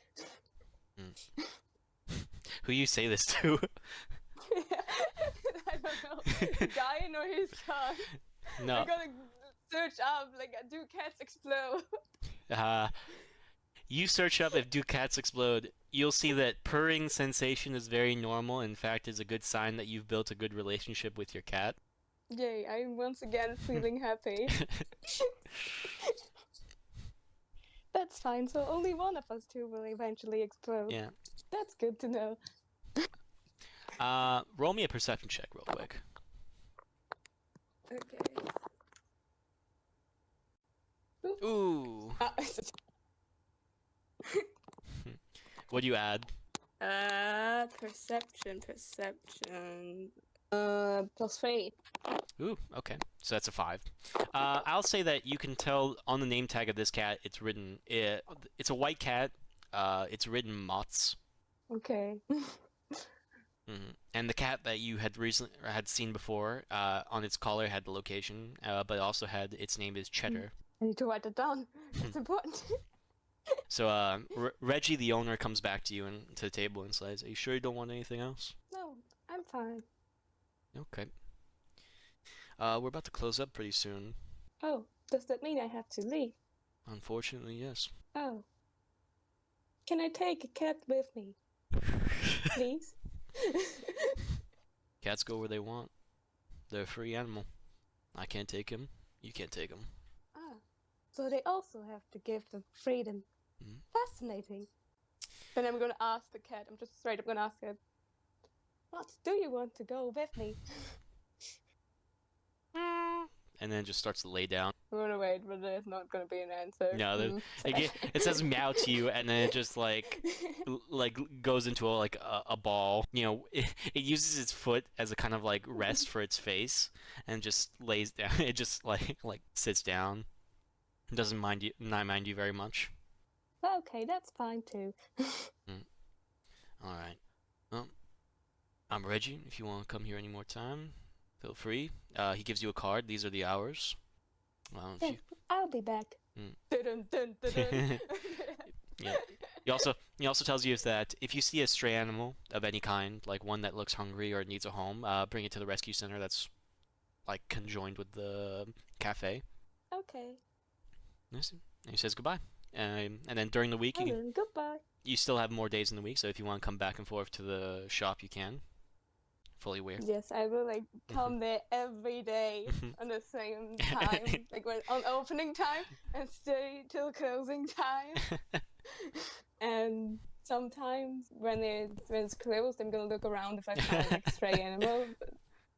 Who you say this to? I don't know. The guy in his car. No. I'm gonna search up like, do cats explode? You search up if do cats explode. You'll see that purring sensation is very normal. In fact, is a good sign that you've built a good relationship with your cat. Yay, I'm once again feeling happy. That's fine, so only one of us two will eventually explode. Yeah. That's good to know. Roll me a perception check real quick. Okay. Ooh. What do you add? Perception. +3. Ooh, okay. So that's a 5. I'll say that you can tell on the name tag of this cat, it's written. It's a white cat. It's written Mott's. Okay. And the cat that you had seen before, on its collar had the location, but it also had its name is Cheddar. I need to write it down. It's important. So Reggie, the owner, comes back to you and to the table and says, "Are you sure you don't want anything else?" No, I'm fine. Okay. We're about to close up pretty soon. Oh, does that mean I have to leave? Unfortunately, yes. Oh. Can I take a cat with me, please? Cats go where they want. They're a free animal. I can't take him. You can't take him. Ah, so they also have to give them freedom. Fascinating. Then I'm gonna ask the cat. I'm just straight up gonna ask it. What do you want to go with me? And then just starts to lay down. I'm gonna wait, but there's not gonna be an answer. No, it says meow to you, and then it just like goes into a ball. You know, it uses its foot as a kind of like rest for its face, and just lays down. It just like sits down. It doesn't mind you very much. Okay, that's fine too. All right. Well, I'm Reggie. If you want to come here any more time, feel free. He gives you a card. These are the hours. Yeah, I'll be back. Dun, dun, dun, dun. Yeah. He also tells you is that if you see a stray animal of any kind, like one that looks hungry or needs a home, bring it to the rescue center that's like conjoined with the cafe. Okay. Yes. And he says goodbye. And then during the week, Goodbye. you still have more days in the week, so if you want to come back and forth to the shop, you can. Fully aware. Yes, I will like come there every day on the same time, like on opening time, and stay till closing time. And sometimes when it's closed, I'm gonna look around if I find like stray animal.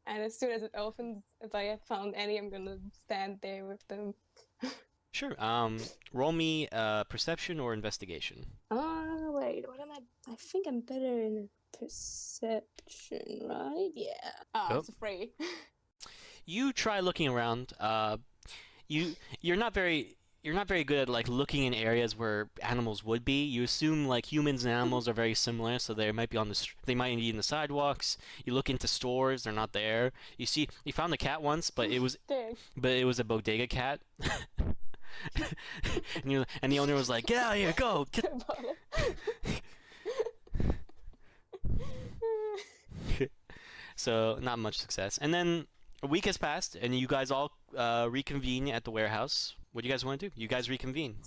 And as soon as it opens, if I have found any, I'm gonna stand there with them. Sure. Roll me perception or investigation. Wait, what am I think I'm better in perception, right? Yeah. It's free. You try looking around. You're not very good at like looking in areas where animals would be. You assume like humans and animals are very similar, so they might be they might be in the sidewalks. You look into stores, they're not there. You found a cat once, but it was a bodega cat. and the owner was like, "Get out of here, go!" So not much success. And then a week has passed, and you guys all reconvene at the warehouse. What do you guys want to do? You guys reconvene.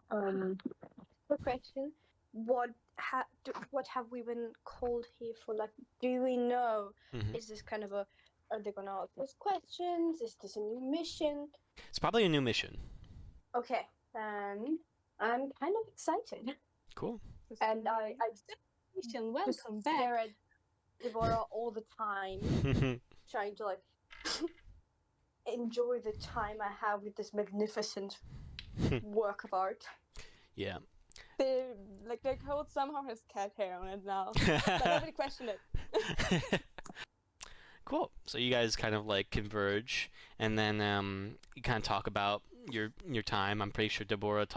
Quick question: What have we been called here for? Like, do we know? Is this kind of a? Are they gonna ask us questions? Is this a new mission? It's probably a new mission. Okay, then I'm kind of excited. Cool. And I welcome back. Stare at Deborah all the time, trying to like enjoy the time I have with this magnificent work of art. Yeah. Their coat somehow has cat hair on it now, but nobody questioned it. Cool. So you guys kind of like converge, and then you kind of talk about your time. I'm pretty sure Deborah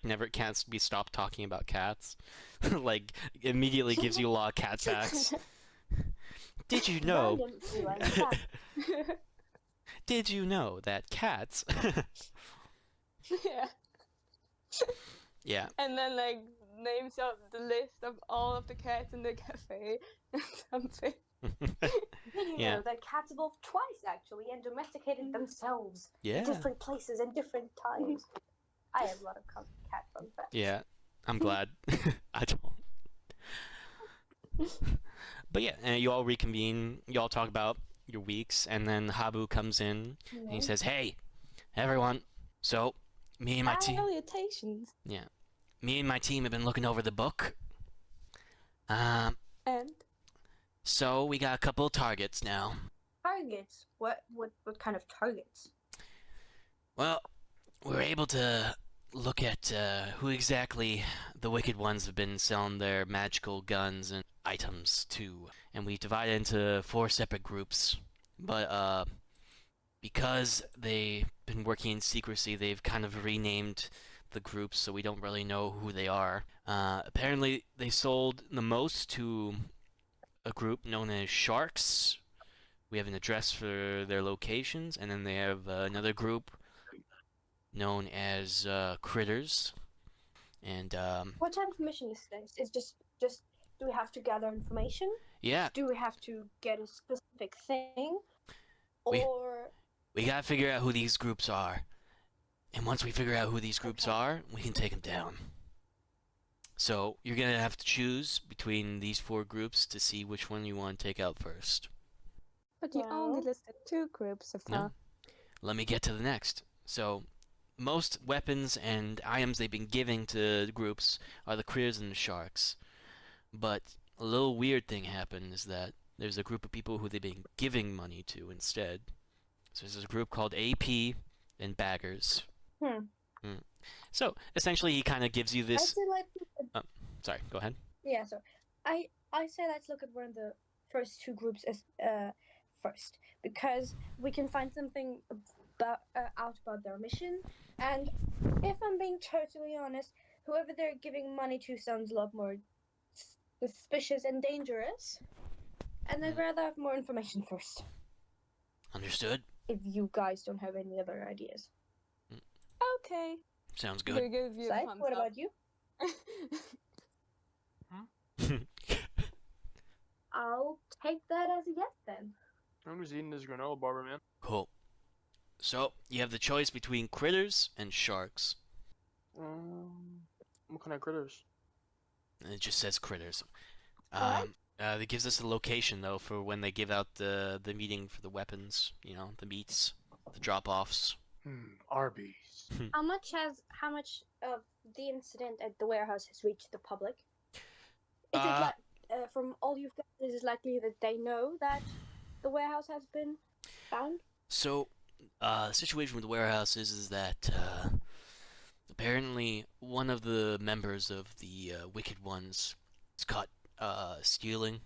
never can't be stopped talking about cats. Like immediately gives you a lot of cat facts. Did you know? Did you know that cats? Yeah. Yeah. And then like names out the list of all of the cats in the cafe and something. You know that cats evolved twice actually and domesticated themselves in different places and different times. I have a lot of cat fun facts. Yeah, I'm glad. I don't. But yeah, and you all reconvene. You all talk about your weeks, and then Habu comes in and he says, "Hey, everyone. So, me and my team, Salutations. me and my team have been looking over the book. Um, And so we got a couple of targets now. Targets? What kind of targets? Well, we were able to look at who exactly the Wicked Ones have been selling their magical guns and items to, and we divided into 4 separate groups. But because they've been working in secrecy, they've kind of renamed the groups, so we don't really know who they are. Apparently, they sold the most to a group known as Sharks. We have an address for their locations, and then they have another group known as Critters. And What type of mission is this? Is just do we have to gather information? yeah, Do we have to get a specific thing? We- Or we gotta figure out who these groups are. And once we figure out who these groups are, we can take them down. So you're gonna have to choose between these 4 groups to see which one you want to take out first. but you only Well- listed 2 groups so No. far. Let me get to the next. So, most weapons and items they've been giving to the groups are the Critters and the Sharks. But a little weird thing happened is that there's a group of people who they've been giving money to instead. So there's a group called AP and Baggers. So, essentially, he kind of gives you I this... say Sorry, go ahead. yeah. So I say let's look at one of the first 2 groups as first, because we can find something out about their mission. And if I'm being totally honest, whoever they're giving money to sounds a lot more suspicious and dangerous. And I'd rather have more information first. Understood? If you guys don't have any other ideas. Okay. Sounds We'll good. give you a Sai, thumbs what up. about you? I'll take that as a yes then. I'm just eating this granola bar, man. Cool. So, you have the choice between Critters and Sharks. What kind of critters? And it just says Critters. Alright. It gives us a location, though, for when they give out the meeting for the weapons. You know, the meets, the drop-offs. Arby's. How much of the incident at the warehouse has reached the public? Is it like from all you've got, is it likely that they know that the warehouse has been found? So, the situation with the warehouse is that apparently one of the members of the Wicked Ones is caught stealing,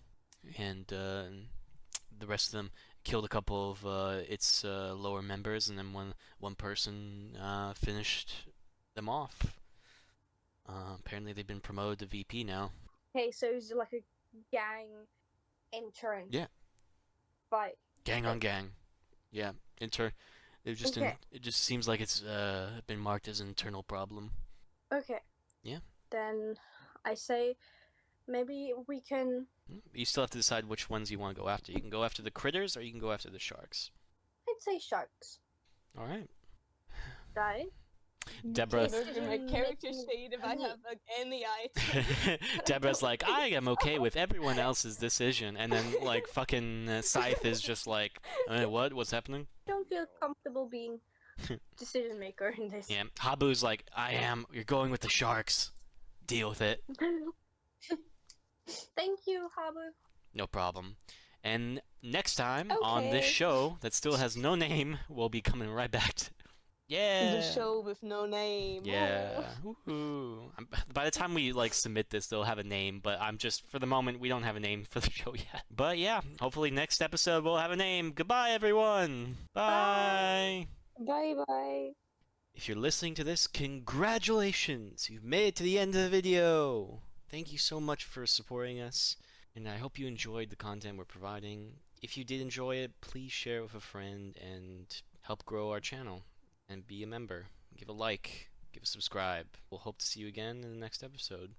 and the rest of them killed a couple of its lower members, and then one person finished them off. Apparently they've been promoted to VP now. Okay, so it's like a gang in turn. Yeah. Fight. Gang on gang. Yeah, it just seems like it's been marked as an internal problem. Okay. Yeah. Then I say maybe we can. You still have to decide which ones you want to go after. You can go after the Critters, or you can go after the Sharks. I'd say sharks. All right. Right? Deborah. Look at my character Making sheet if I any- have like, any item. Deborah's like, I am okay with everyone else's decision, and then like fucking Scythe is just like, what? What's happening? Don't feel comfortable being decision maker in this. Yeah. Habu's like, I am. You're going with the Sharks. Deal with it. Thank you, Habu. No problem. And next time on this Okay. show that still has no name, we'll be coming right back to. Yeah. The show with no name. Yeah. Woohoo. By the time we like submit this, they'll have a name. But I'm just for the moment we don't have a name for the show yet. But yeah, hopefully next episode we'll have a name. Goodbye, everyone. Bye. Bye bye. If you're listening to this, congratulations! You've made it to the end of the video. Thank you so much for supporting us, and I hope you enjoyed the content we're providing. If you did enjoy it, please share it with a friend and help grow our channel. And be a member. Give a like. Give a subscribe. We'll hope to see you again in the next episode.